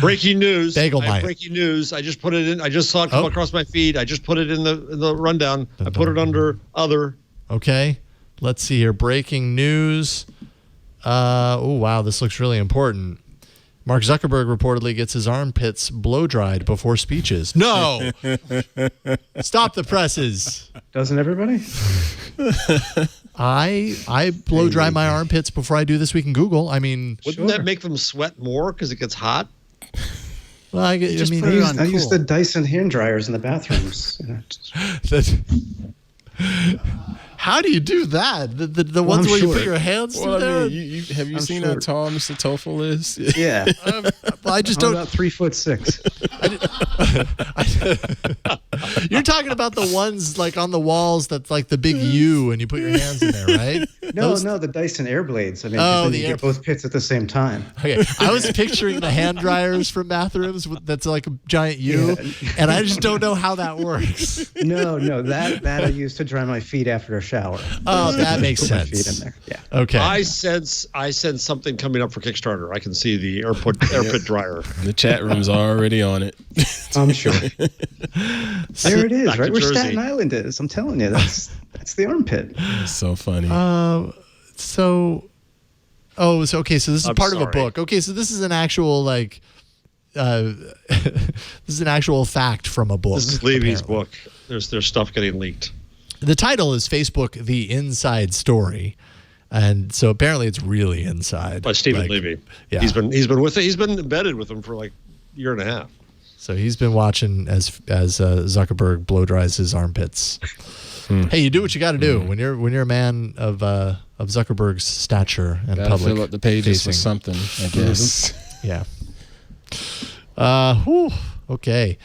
Breaking news. Breaking news. I just put it in. I just saw it come across my feed. I just put it in the rundown. I put it under other. Okay. Let's see here. Breaking news. Oh, wow. This looks really important. Mark Zuckerberg reportedly gets his armpits blow-dried before speeches. No! Stop the presses. Doesn't everybody? I blow-dry my armpits before I do This Week in Google. I mean... Wouldn't that make them sweat more because it gets hot? Well, I mean... I use the Dyson hand dryers in the bathrooms. How do you do that? The ones where you put your hands through there? I mean, have you seen how tall Mr. Toffel is? Yeah. Well, I just don't. About 3'6". You're talking about the ones like on the walls that's like the big U, and you put your hands in there, right? No, the Dyson air blades. I mean, you get both pits at the same time. Okay, I was picturing the hand dryers from bathrooms that's like a giant U, and I just don't know how that works. No, that I use to dry my feet after a shower. Oh, that makes put sense. My feet in there. Yeah. Okay. I sense something coming up for Kickstarter. I can see the air pit dryer. The chat room's already on it. I'm sure. There it is, right where Staten Island is. I'm telling you, that's the armpit. It's so funny. So this is part of a book. Okay, so this is an actual this is an actual fact from a book. This is Levy's book. There's stuff getting leaked. The title is Facebook: The Inside Story, and so apparently it's really inside. By Stephen Levy. Yeah, he's been embedded with him for like a year and a half. So he's been watching as Zuckerberg blow dries his armpits. Hey, you do what you got to do when you're a man of Zuckerberg's stature and gotta public. Fill up the pages facing. with something, I guess. Yeah. Okay.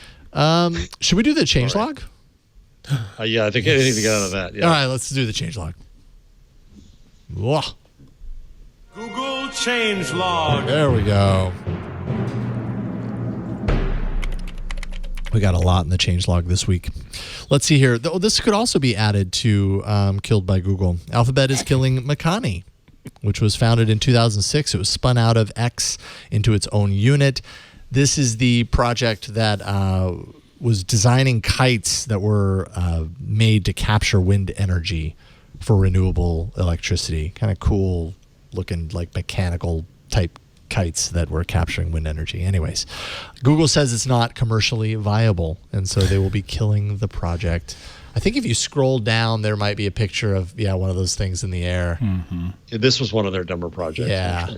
Should we do the changelog? Yeah, I think anything to get out of that. Yeah. All right, let's do the changelog. Whoa. Google changelog. There we go. We got a lot in the changelog this week. Let's see here. This could also be added to Killed by Google. Alphabet is killing Makani, which was founded in 2006. It was spun out of X into its own unit. This is the project that was designing kites that were made to capture wind energy for renewable electricity. Kind of cool looking, like mechanical type kites that were capturing wind energy. Anyways, Google says it's not commercially viable, and so they will be killing the project. I think if you scroll down, there might be a picture of one of those things in the air. Mm-hmm. Yeah, this was one of their dumber projects.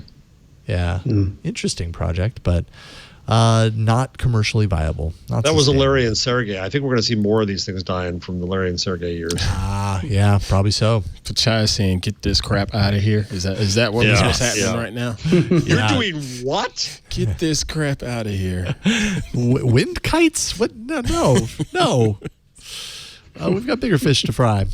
Yeah. Interesting project, but not commercially viable. That was a Larry and Sergey. I think we're going to see more of these things dying from the Larry and Sergey years. Yeah, probably so. Pachai is saying, "Get this crap out of here." Is that what's happening right now? You're doing what? Get this crap out of here. Wind kites? What? No. We've got bigger fish to fry.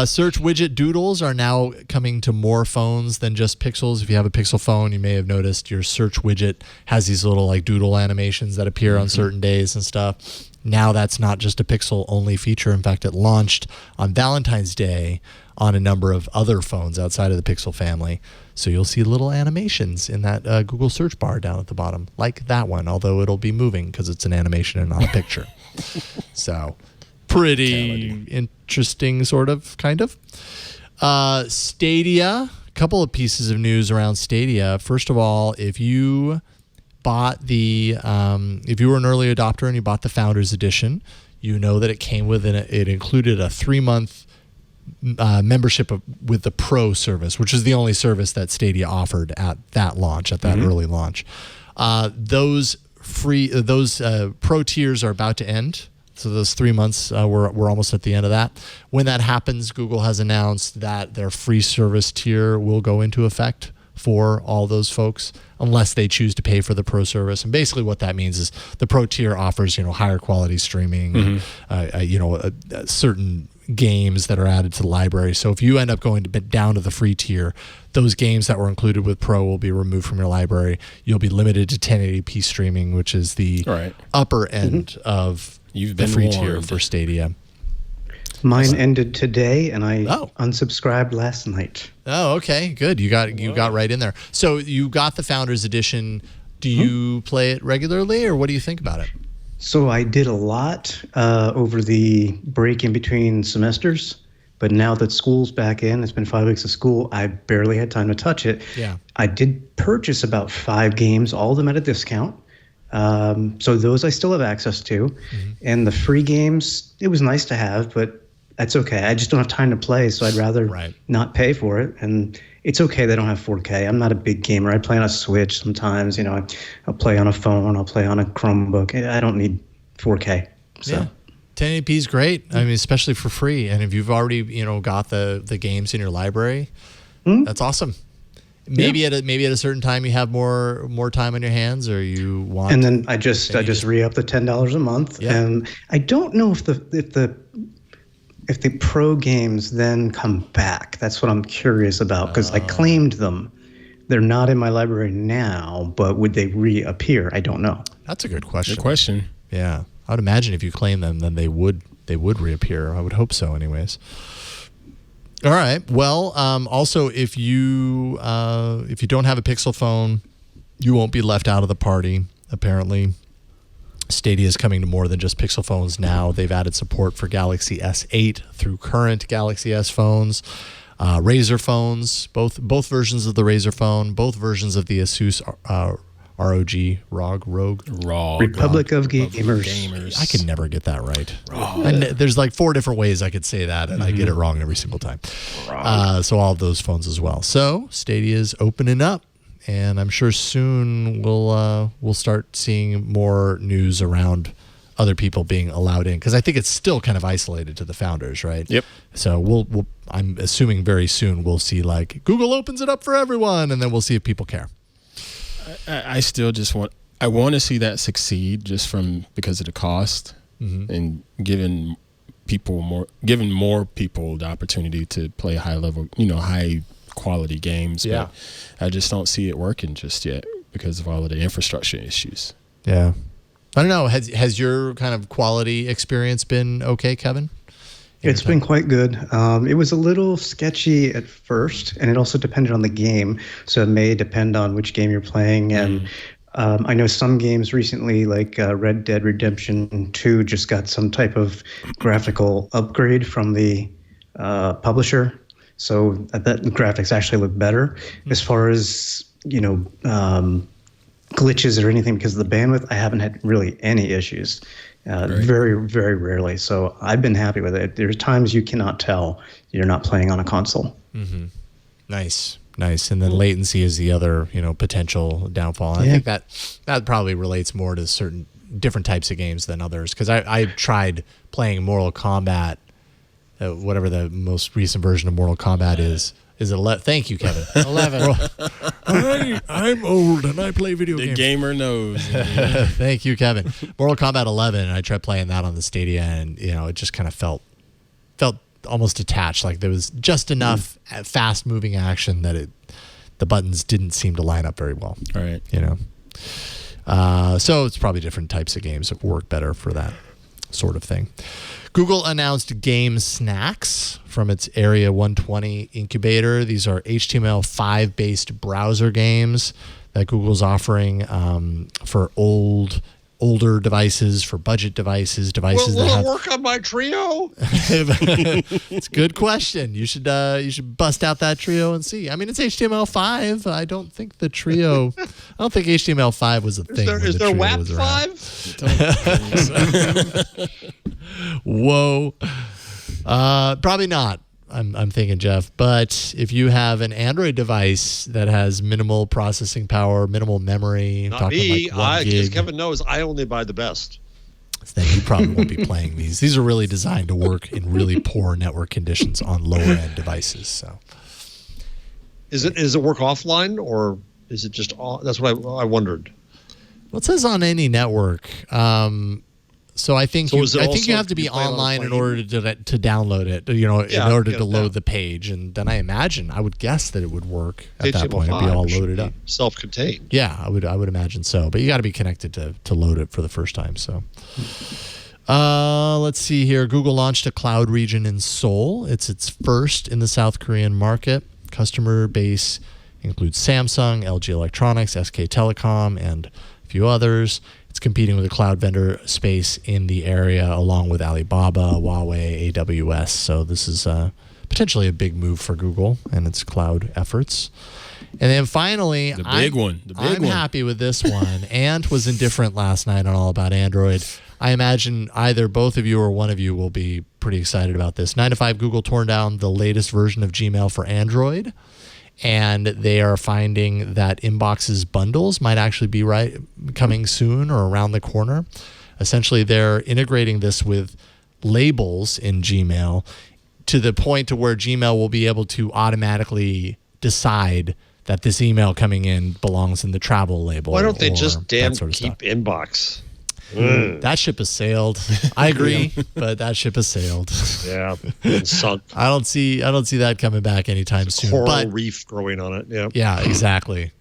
Search widget doodles are now coming to more phones than just Pixels. If you have a Pixel phone, you may have noticed your search widget has these little like doodle animations that appear on certain days and stuff. Now that's not just a Pixel only feature. In fact, it launched on Valentine's Day on a number of other phones outside of the Pixel family. So you'll see little animations in that Google search bar down at the bottom, like that one, although it'll be moving because it's an animation and not a picture. So pretty interesting, sort of, kind of. Stadia, a couple of pieces of news around Stadia. First of all, if you bought if you were an early adopter and you bought the Founders Edition, you know that it came with it included a 3-month membership with the Pro service, which is the only service that Stadia offered at that launch, at that early launch. Those Pro tiers are about to end. So those 3 months, we're almost at the end of that. When that happens, Google has announced that their free service tier will go into effect for all those folks, unless they choose to pay for the Pro service. And basically what that means is the Pro tier offers, higher quality streaming, certain games that are added to the library. So if you end up going down to the free tier, those games that were included with Pro will be removed from your library. You'll be limited to 1080p streaming, which is the upper end of the free tier for Stadia. Mine ended today, and I unsubscribed last night. Oh, okay, good. You got right in there. So you got the Founders Edition. Do you play it regularly, or what do you think about it? So I did a lot over the break in between semesters, But now that school's back in, it's been 5 weeks of school, I barely had time to touch it. Yeah. I did purchase about 5 games, all of them at a discount. So those I still have access to. Mm-hmm. And the free games, it was nice to have, but that's okay. I just don't have time to play, so I'd rather not pay for it. And it's okay they don't have 4K. I'm not a big gamer. I play on a Switch sometimes. I'll play on a phone. I'll play on a Chromebook. I don't need 4K. So. Yeah. 1080p is great. I mean, especially for free. And if you've already, got the games in your library, that's awesome. Maybe at a certain time you have more time on your hands, or you want. And then I just re-up the $10 a month, and I don't know if the pro games then come back. That's what I'm curious about, because I claimed them. They're not in my library now, but would they reappear? I don't know. That's a good question. Good question. Yeah, I would imagine if you claim them, then they would reappear. I would hope so, anyways. All right. Well, also, if you don't have a Pixel phone, you won't be left out of the party. Apparently, Stadia is coming to more than just Pixel phones now. They've added support for Galaxy S8 through current Galaxy S phones, Razer phones, both versions of the Razer phone, both versions of the Asus ROG. Republic of Gamers. I can never get that right. And there's like 4 different ways I could say that, and I get it wrong every single time. So all of those phones as well. So Stadia is opening up, and I'm sure soon we'll start seeing more news around other people being allowed in, because I think it's still kind of isolated to the founders, right? Yep. So I'm assuming very soon we'll see like Google opens it up for everyone, and then we'll see if people care. I still just want to see that succeed, just because of the cost, and giving more people the opportunity to play high quality games. Yeah. But I just don't see it working just yet because of all of the infrastructure issues. Yeah. I don't know. Has your kind of quality experience been okay, Kevin? It's been quite good. It was a little sketchy at first, and it also depended on the game. So it may depend on which game you're playing. And I know some games recently, like Red Dead Redemption 2, just got some type of graphical upgrade from the publisher. So that graphics actually look better. As far as, glitches or anything because of the bandwidth, I haven't had really any issues. Very, very rarely. So I've been happy with it. There's times you cannot tell you're not playing on a console. Mm-hmm. Nice. And then latency is the other, potential downfall. I think that probably relates more to certain different types of games than others. Because I tried playing Mortal Kombat, whatever the most recent version of Mortal Kombat is. Is it 11? Thank you, Kevin. 11. I'm old and I play video games. The gamer knows. Thank you, Kevin. Mortal Kombat 11, and I tried playing that on the Stadia, and it just kind of felt almost detached. Like there was just enough fast-moving action that the buttons didn't seem to line up very well. All right. So it's probably different types of games that work better for that sort of thing. Google announced Game Snacks from its Area 120 incubator. These are HTML5 based browser games that Google's offering for older devices, for budget devices will it work on my Trio? It's a good question. You should bust out that Trio and see. I mean, it's HTML5. I don't think the Trio. I don't think HTML5 was a thing. Is there WAP 5? Whoa. Probably not. I'm thinking, Jeff. But if you have an Android device that has minimal processing power, minimal memory, not me. Like as Kevin knows, I only buy the best. Then you probably won't be playing these. These are really designed to work in really poor network conditions on lower end devices. So, is it work offline or is it just? That's what I wondered. Well, it says on any network. So I think you have to be online in order to download it, in order to load the page. And then I would guess that it would work at that point. It'd be all loaded up. Self-contained. Yeah, I would imagine so. But you got to be connected to load it for the first time. So let's see here. Google launched a cloud region in Seoul. It's its first in the South Korean market. Customer base includes Samsung, LG Electronics, SK Telecom, and a few others. It's competing with a cloud vendor space in the area, along with Alibaba, Huawei, AWS. So this is potentially a big move for Google and its cloud efforts. And then finally, I'm happy with this one. Ant was indifferent last night on All About Android. I imagine either both of you or one of you will be pretty excited about this. 9 to 5 Google torn down the latest version of Gmail for Android, and they are finding that Inbox's bundles might actually be coming soon or around the corner. Essentially, they're integrating this with labels in Gmail to the point to where Gmail will be able to automatically decide that this email coming in belongs in the travel label. Why don't they just damn sort of keep stuff. Inbox? That ship has sailed. I agree, but that ship has sailed. Yeah, it's sunk. I don't see that coming back anytime soon. Coral reef growing on it. Yeah. Yeah, exactly.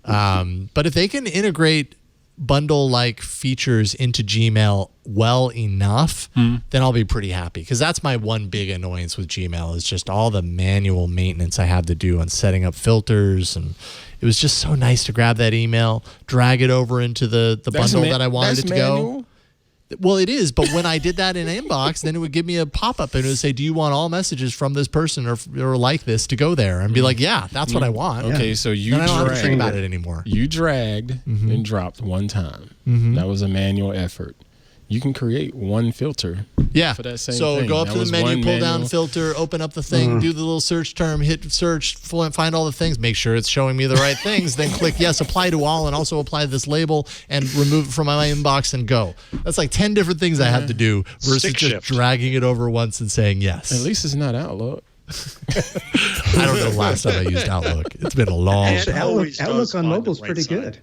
But if they can integrate bundle-like features into Gmail well enough, then I'll be pretty happy, because that's my one big annoyance with Gmail is just all the manual maintenance I have to do on setting up filters, and it was just so nice to grab that email, drag it over into the bundle that I wanted it to go. Well, it is, but when I did that in Inbox, then it would give me a pop-up and it would say, do you want all messages from this person or like this to go there? And be like, yeah, that's what I want. Okay, so you then I don't have to think about it anymore. You dragged and dropped one time. That was a manual effort. You can create one filter for that same thing. So go up to the menu, pull down filter, open up the thing, do the little search term, hit search, find all the things, make sure it's showing me the right things, then click yes, apply to all, and also apply this label and remove it from my inbox and go. That's like 10 different things I have to do versus just dragging it over once and saying yes. At least it's not Outlook. I don't know the last time I used Outlook. It's been a long time. Outlook on mobile is pretty good.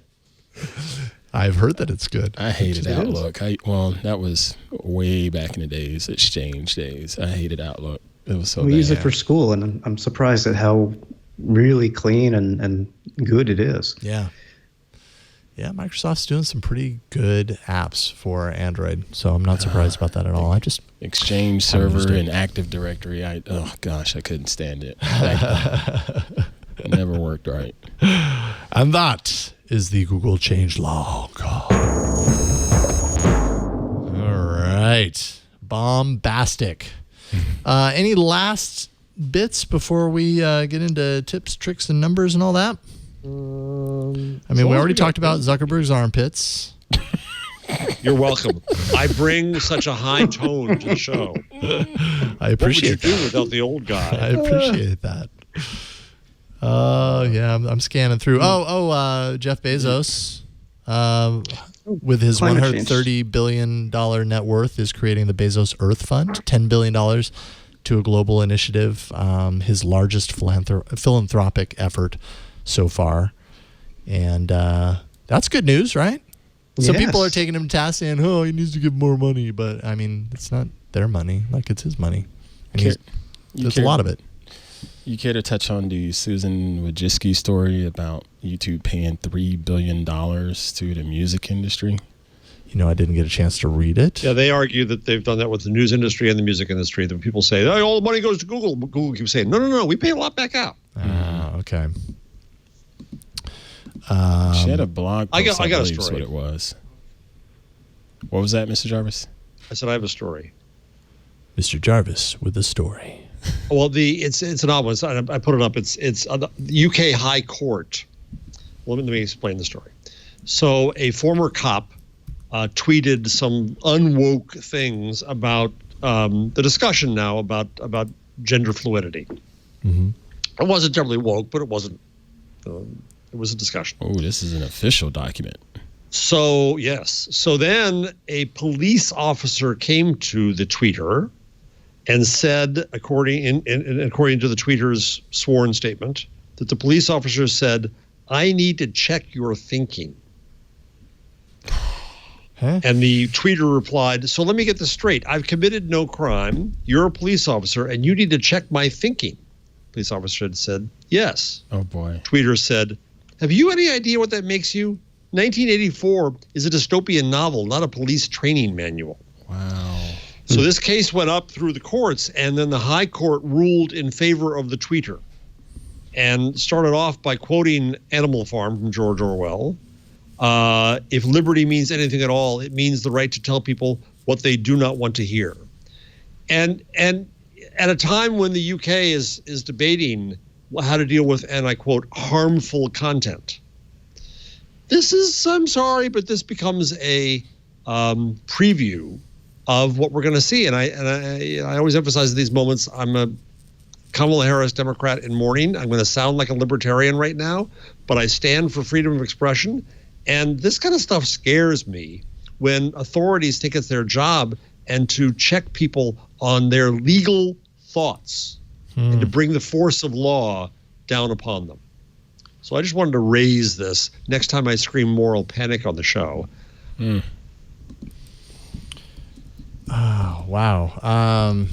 I've heard that it's good. I hated Outlook. That was way back in the days, Exchange days. I hated Outlook. It was so bad. We use it for school, and I'm surprised at how really clean and good it is. Yeah. Yeah, Microsoft's doing some pretty good apps for Android, so I'm not surprised about that at all. Exchange server and Active Directory. I couldn't stand it. It never worked right. And that is the Google change log. All right. Bombastic. Any last bits before we get into tips, tricks, and numbers and all that? I mean, we already talked about Zuckerberg's armpits. You're welcome. I bring such a high tone to the show. I appreciate what would you do without the old guy? I appreciate that. Yeah, I'm scanning through. Jeff Bezos, with his $130 billion net worth, is creating the Bezos Earth Fund, $10 billion to a global initiative, his largest philanthropic effort so far. And that's good news, right? Some people are taking him to task saying, he needs to give more money. But, I mean, it's not their money. Like, it's his money. And there's a lot of it. You care to touch on the Susan Wojcicki story about YouTube paying $3 billion to the music industry? I didn't get a chance to read it. Yeah, they argue that they've done that with the news industry and the music industry. That people say, all the money goes to Google. But Google keeps saying, no, we pay a lot back out. Okay. She had a blog post, I got a story. Is what it was. What was that, Mr. Jarvis? I said I have a story. Mr. Jarvis with a story. Well, it's an odd one. I put it up. It's the UK High Court. Let me explain the story. So a former cop tweeted some unwoke things about the discussion now about gender fluidity. Mm-hmm. It wasn't terribly woke, but it wasn't. It was a discussion. Oh, this is an official document. So, yes. So then a police officer came to the tweeter and said, according to the tweeter's sworn statement, that the police officer said, "I need to check your thinking." Huh? And the tweeter replied, "So let me get this straight. I've committed no crime. You're a police officer, and you need to check my thinking." Police officer had said, "Yes." Oh, boy. Tweeter said, "Have you any idea what that makes you? 1984 is a dystopian novel, not a police training manual." Wow. So this case went up through the courts, and then the High Court ruled in favor of the tweeter and started off by quoting Animal Farm from George Orwell. If liberty means anything at all, it means the right to tell people what they do not want to hear. And at a time when the UK is debating how to deal with, and I quote, harmful content. This is, I'm sorry, but this becomes a preview of what we're going to see. And I always emphasize in these moments, I'm a Kamala Harris Democrat in mourning. I'm going to sound like a libertarian right now, but I stand for freedom of expression. And this kind of stuff scares me when authorities think it's their job and to check people on their legal thoughts and to bring the force of law down upon them. So I just wanted to raise this next time I scream moral panic on the show. Oh, wow.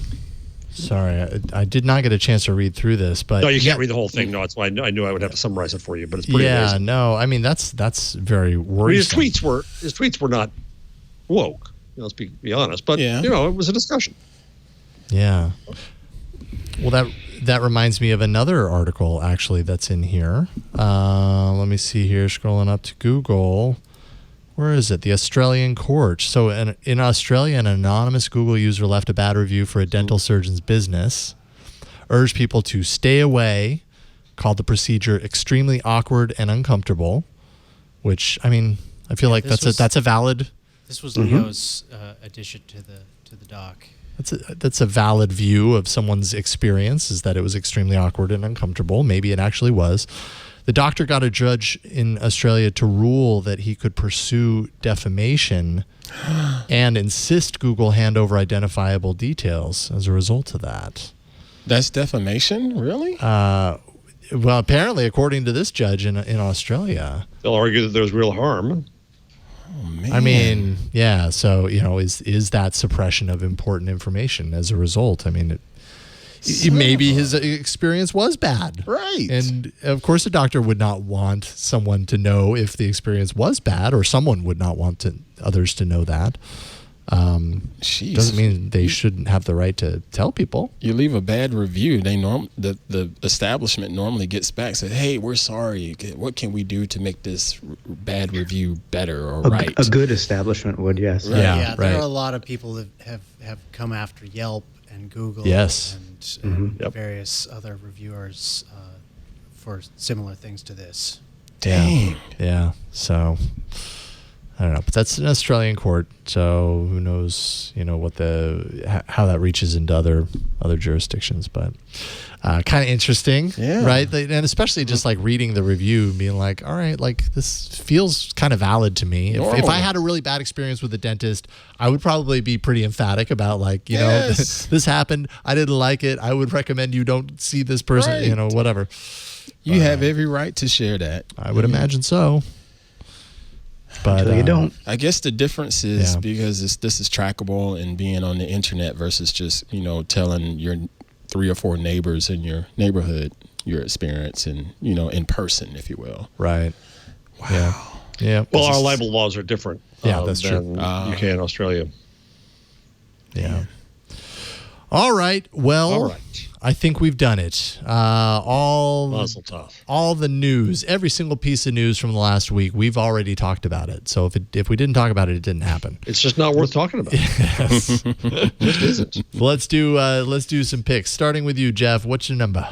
Sorry, I did not get a chance to read through this, but no, you can't read the whole thing. No, that's why I knew I would have to summarize it for you. But it's pretty amazing. No, I mean that's very worrisome. His tweets were not woke. Let's be honest, but it was a discussion. Yeah. Well, that reminds me of another article actually that's in here. Let me see here. Scrolling up to Google. Where is it? The Australian court. So in Australia, an anonymous Google user left a bad review for a dental surgeon's business, urged people to stay away, called the procedure extremely awkward and uncomfortable, which, I mean, I feel like that's a valid... This was Leo's addition to the doc. That's a valid view of someone's experience, is that it was extremely awkward and uncomfortable. Maybe it actually was. The doctor got a judge in Australia to rule that he could pursue defamation and insist Google hand over identifiable details as a result of that. That's defamation? Really? Well, apparently, according to this judge in Australia. They'll argue that there's real harm. Oh, man. I mean, yeah. So, is that suppression of important information as a result? I mean, maybe his experience was bad. Right. And, of course, a doctor would not want someone to know if the experience was bad, or someone would not want others to know that. Doesn't mean they shouldn't have the right to tell people. You leave a bad review, the establishment normally gets back, says, "Hey, we're sorry. What can we do to make this bad review better or right?" A good establishment would, yes. Right. Yeah, there are a lot of people that have come after Yelp and Google, yes, and various other reviewers for similar things to this. Dang. Yeah. So I don't know, but that's an Australian court, so who knows, what how that reaches into other jurisdictions, but kind of interesting, right? And especially just like reading the review and being like, all right, like this feels kind of valid to me. If I had a really bad experience with a dentist, I would probably be pretty emphatic about like, this happened, I didn't like it, I would recommend you don't see this person, whatever. You have every right to share that. I would imagine so. But until you don't. I guess the difference is because this is trackable and being on the internet versus just, telling your 3 or 4 neighbors in your neighborhood your experience and, in person, if you will. Right. Wow. Yeah. Well, our libel laws are different. Yeah, that's true. UK and Australia. Yeah. All right. Well, I think we've done it. All the news, every single piece of news from the last week, we've already talked about it. So if we didn't talk about it, it didn't happen. It's just not worth talking about. Yes. It just isn't. Well, let's do some picks. Starting with you, Jeff. What's your number?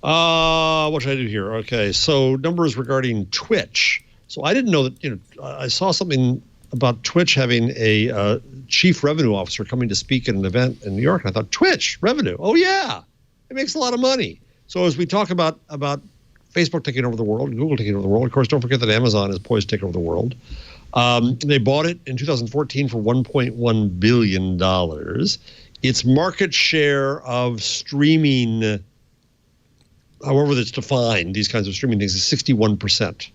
What should I do here? Okay, so numbers regarding Twitch. So I didn't know that. I saw something about Twitch having a chief revenue officer coming to speak at an event in New York, and I thought, Twitch revenue? Oh yeah, it makes a lot of money. So as we talk about Facebook taking over the world, Google taking over the world, of course, don't forget that Amazon is poised to take over the world. They bought it in 2014 for $1.1 billion. Its market share of streaming, however that's defined, these kinds of streaming things, is 61%.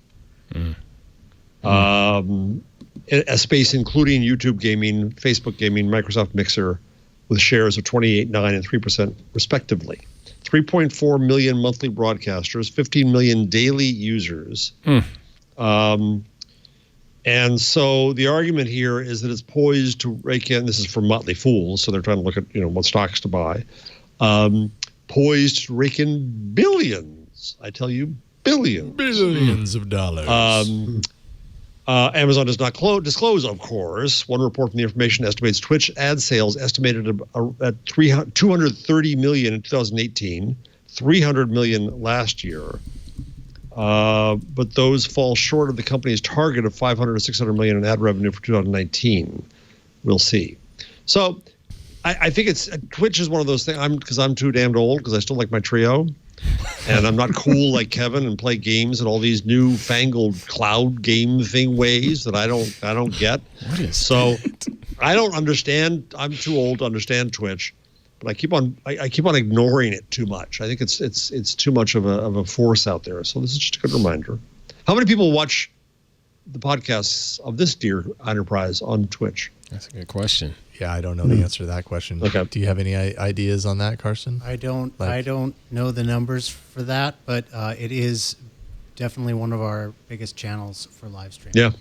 A space including YouTube gaming, Facebook gaming, Microsoft Mixer, with shares of 28%, 9%, and 3% respectively. 3.4 million monthly broadcasters, 15 million daily users. And so the argument here is that it's poised to rake in, this is from Motley Fool, so they're trying to look at what stocks to buy, poised to rake in billions. I tell you, billions. Billions of dollars. Amazon does not disclose, of course. One report from the information estimates Twitch ad sales estimated at $230 million in 2018, $300 million last year. But those fall short of the company's target of $500 to $600 million in ad revenue for 2019. We'll see. So I think Twitch is one of those things. Because I'm too damned old, because I still like my Trio, and I'm not cool like Kevin and play games in all these newfangled cloud game thing ways that I don't get. What is so that? I don't understand. I'm too old to understand Twitch, but I keep on ignoring it too much. I think it's too much of a force out there. So this is just a good reminder. How many people watch the podcasts of this dear enterprise on Twitch? That's a good question. Yeah, I don't know the answer to that question. Okay. Do you have any ideas on that, Carson? I don't know the numbers for that, but it is definitely one of our biggest channels for live stream. Yeah.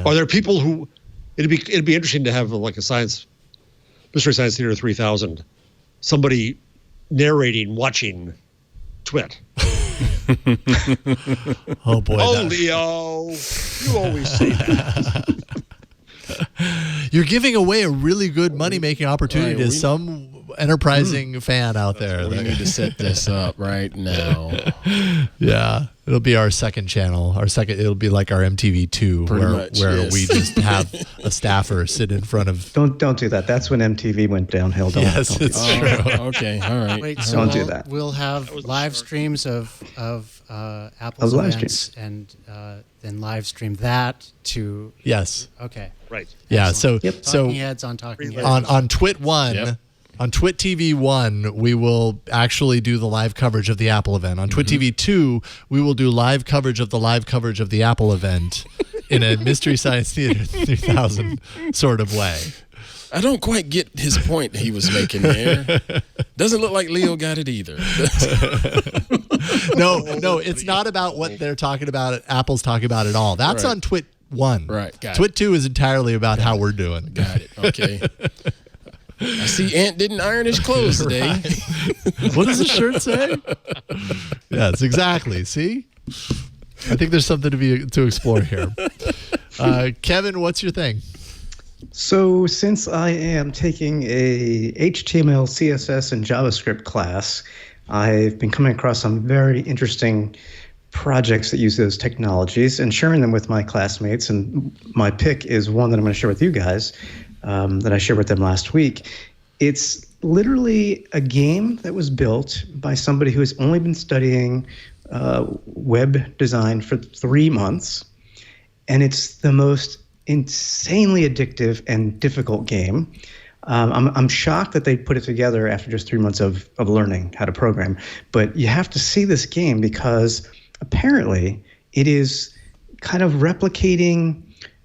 Are there people who it'd be interesting to have like a Mystery Science Theater 3000, somebody narrating, watching Twit. Oh boy. Leo, you always say that. You're giving away a really good money-making opportunity to some enterprising fan out there. We need to set this up right now. Yeah, it'll be our second channel. It'll be like our MTV2, where we just have a staffer sit in front of. Don't do that. That's when MTV went downhill. Yes, it's true. Okay, all right. Wait, so don't do that. We'll have live streams of Apple's events and then live stream that to. Yes. Okay. Right. Yeah. Excellent. So Talking Heads on Talking Heads. on Twit 1. Yep. On Twit TV 1, we will actually do the live coverage of the Apple event. On Twit TV 2, we will do live coverage of the Apple event in a Mystery Science Theater 3000 sort of way. I don't quite get his point he was making there. Doesn't look like Leo got it either. No, it's not about what they're talking about. Apple's talking about at all. That's on Twit 1. Right, got Twit 2 is entirely about how we're doing. Got it. Okay. I see Ant didn't iron his clothes today. What does the shirt say? Yes, exactly. See? I think there's something to explore here. Kevin, what's your thing? So since I am taking a HTML, CSS, and JavaScript class, I've been coming across some very interesting projects that use those technologies and sharing them with my classmates. And my pick is one that I'm going to share with you guys. That I shared with them last week. It's literally a game that was built by somebody who has only been studying web design for 3 months, and it's the most insanely addictive and difficult game. I'm shocked that they put it together after just 3 months of learning how to program, but you have to see this game because apparently it is kind of replicating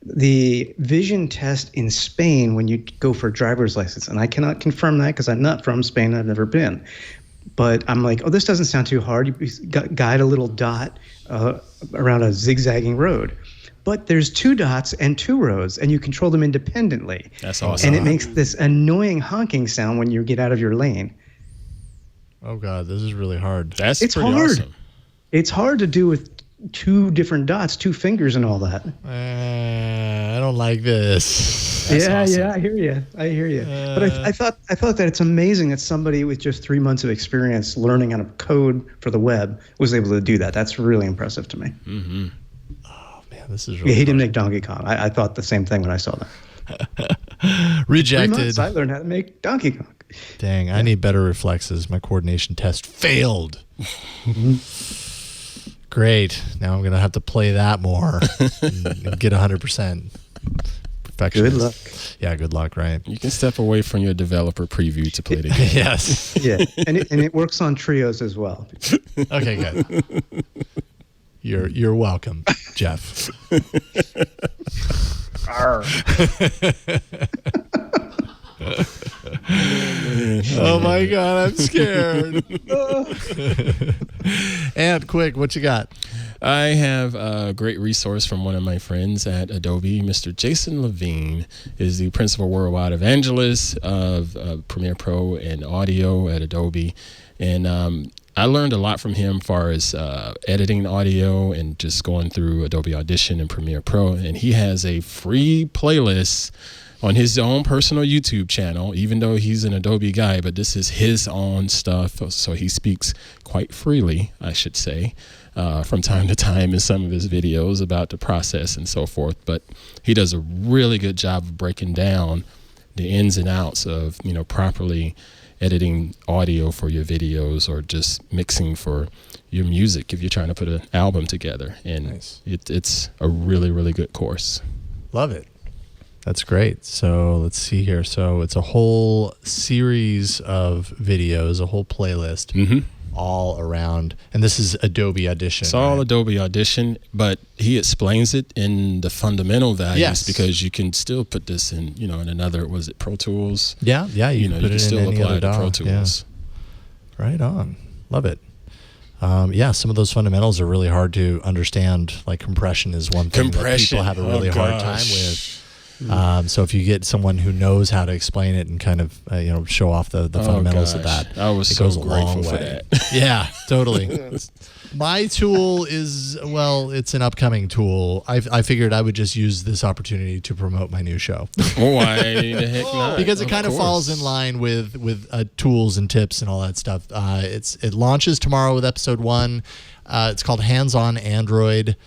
the vision test in Spain when you go for a driver's license. And I cannot confirm that because I'm not from Spain. I've never been. But I'm like, this doesn't sound too hard. You guide a little dot around a zigzagging road. But there's 2 dots and 2 roads, and you control them independently. That's awesome. And it makes this annoying honking sound when you get out of your lane. Oh, God, this is really hard. It's pretty hard. Awesome. It's hard to do with 2 different dots, 2 fingers and all that. I don't like this. That's awesome. I hear you. But I thought that it's amazing that somebody with just 3 months of experience learning how to code for the web was able to do that. That's really impressive to me. Mm-hmm. Oh man, this is really he didn't make Donkey Kong. I thought the same thing when I saw that. Rejected. 3 months, I learned how to make Donkey Kong. Dang, I need better reflexes. My coordination test failed. Great. Now I'm going to have to play that more and get 100%. Perfection. Good luck. Yeah, good luck, right? You can step away from your developer preview to play the game. Yes. Yeah, and it works on trios as well. Okay, good. You're welcome, Jeff. Oh my God, I'm scared. And quick, what you got? I have a great resource from one of my friends at Adobe. Mr. Jason Levine is the principal worldwide evangelist of Premiere Pro and audio at Adobe. And I learned a lot from him as far as editing audio and just going through Adobe Audition and Premiere Pro. And he has a free playlist on his own personal YouTube channel, even though he's an Adobe guy, but this is his own stuff. So he speaks quite freely, I should say, from time to time in some of his videos about the process and so forth. But he does a really good job of breaking down the ins and outs of, properly editing audio for your videos or just mixing for your music if you're trying to put an album together. And nice. It's a really, really good course. Love it. That's great. So let's see here. So it's a whole series of videos, a whole playlist all around. And this is Adobe Audition. It's all Adobe Audition, but he explains it in the fundamental values because you can still put this in, in another, was it Pro Tools? Yeah. You can still apply to Pro Tools. Yeah. Right on. Love it. Some of those fundamentals are really hard to understand. Like compression is one thing that people have a really hard time with. So if you get someone who knows how to explain it and kind of show off the fundamentals of that, I was so grateful for that. Yeah, totally. My tool is, it's an upcoming tool. I figured I would just use this opportunity to promote my new show. Why the heck not? Because it kind of falls in line with tools and tips and all that stuff. It launches tomorrow with episode 1. It's called Hands on Android.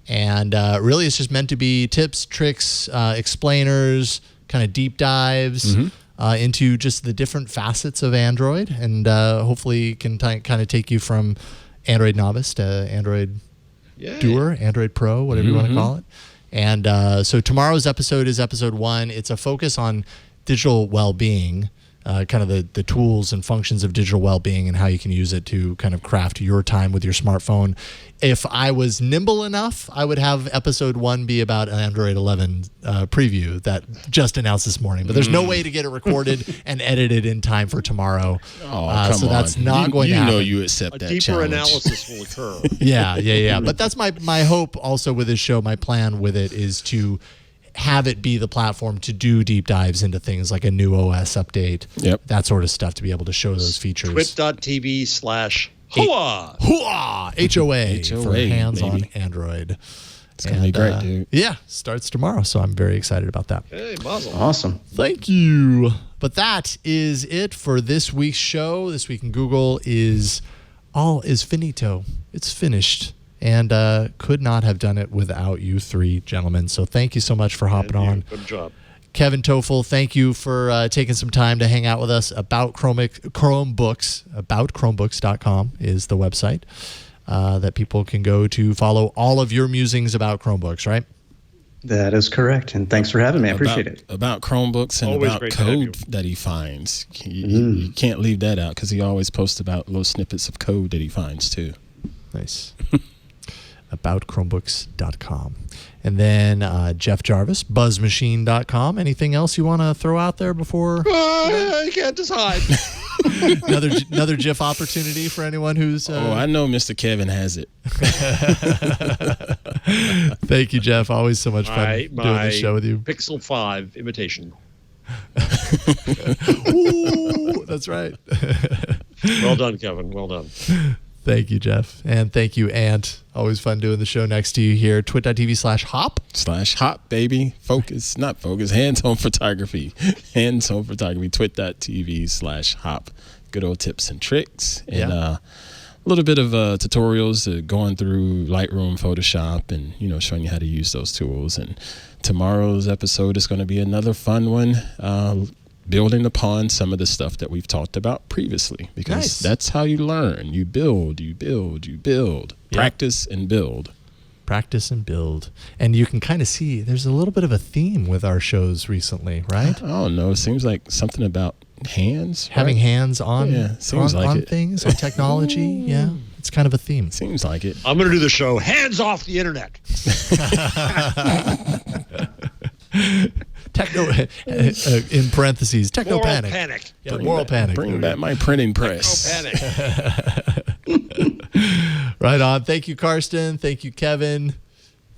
And really, it's just meant to be tips, tricks, explainers, kind of deep dives into just the different facets of Android, and hopefully can kind of take you from Android novice to Android doer, Android pro, whatever you want to call it. And so tomorrow's episode is episode 1. It's a focus on digital well-being, kind of the tools and functions of digital well-being and how you can use it to kind of craft your time with your smartphone. If I was nimble enough, I would have episode 1 be about an Android 11 preview that just announced this morning. But there's no way to get it recorded and edited in time for tomorrow. So that's not going to happen. You accept that deeper challenge. Analysis will occur. Yeah. But that's my hope also with this show. My plan with it is to have it be the platform to do deep dives into things like a new OS update, that sort of stuff, to be able to show those features. Twit.tv/HOA. HOA for Hands on Android. It's going to be great, dude. Yeah, starts tomorrow, so I'm very excited about that. Hey, Basil. Awesome. Thank you. But that is it for this week's show. This Week in Google is finito. It's finished. And could not have done it without you three gentlemen. So thank you so much for hopping on. Good job. Kevin Toffel, thank you for taking some time to hang out with us about Chromebooks. AboutChromebooks.com is the website that people can go to follow all of your musings about Chromebooks, right? That is correct. And thanks for having me. I appreciate it. About Chromebooks and Always about code that he finds. You can't leave that out because he always posts about little snippets of code that he finds too. Nice. AboutChromebooks.com. And then Jeff Jarvis, BuzzMachine.com. Anything else you want to throw out there before? I can't decide. another GIF opportunity for anyone who's... I know Mr. Kevin has it. Thank you, Jeff. Always so much fun doing this show with you. Pixel 5 imitation. Ooh, that's right. Well done, Kevin. Well done. Thank you, Jeff. And thank you, Ant. Always fun doing the show next to you here. Twit.tv/hop. /hop, baby. Not focus. Hands-on photography. Hands-on photography. Twit.tv/hop. Good old tips and tricks. And a little bit of tutorials going through Lightroom, Photoshop, and, showing you how to use those tools. And tomorrow's episode is going to be another fun one. Building upon some of the stuff that we've talked about previously, because that's how you learn. You build. Practice and build. Practice and build. And you can kind of see there's a little bit of a theme with our shows recently, right? I don't know. It seems like something about hands. Having hands on, on things, on technology. Yeah, it's kind of a theme. Seems like it. I'm going to do the show Hands Off the Internet. Techno, in parentheses, techno moral panic. Panic. Yeah, moral panic. Bring back my printing press. Panic. Right on. Thank you, Karsten. Thank you, Kevin.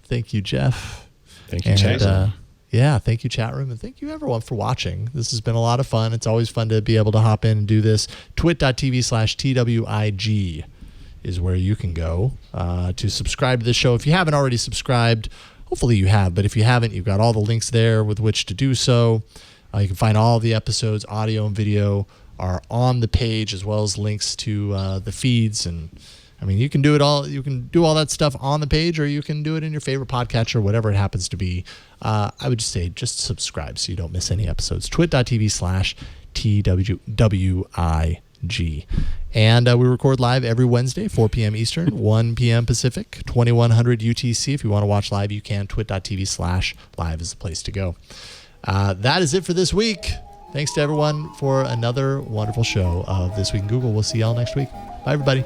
Thank you, Jeff. Thank you, Jason. Yeah, thank you, chat room, and thank you, everyone, for watching. This has been a lot of fun. It's always fun to be able to hop in and do this. twit.tv/TWIG is where you can go to subscribe to the show. If you haven't already subscribed, hopefully you have, but if you haven't, you've got all the links there with which to do so. You can find all the episodes, audio and video, are on the page, as well as links to the feeds. And I mean, you can do it all. You can do all that stuff on the page, or you can do it in your favorite podcatcher, whatever it happens to be. I would just say just subscribe so you don't miss any episodes. twit.tv/TWIG. And we record live every Wednesday, 4 p.m. Eastern, 1 p.m. Pacific, 2100 UTC. If you want to watch live, you can. twit.tv/live is the place to go. That is it for this week. Thanks to everyone for another wonderful show of This Week in Google. We'll see y'all next week. Bye, everybody.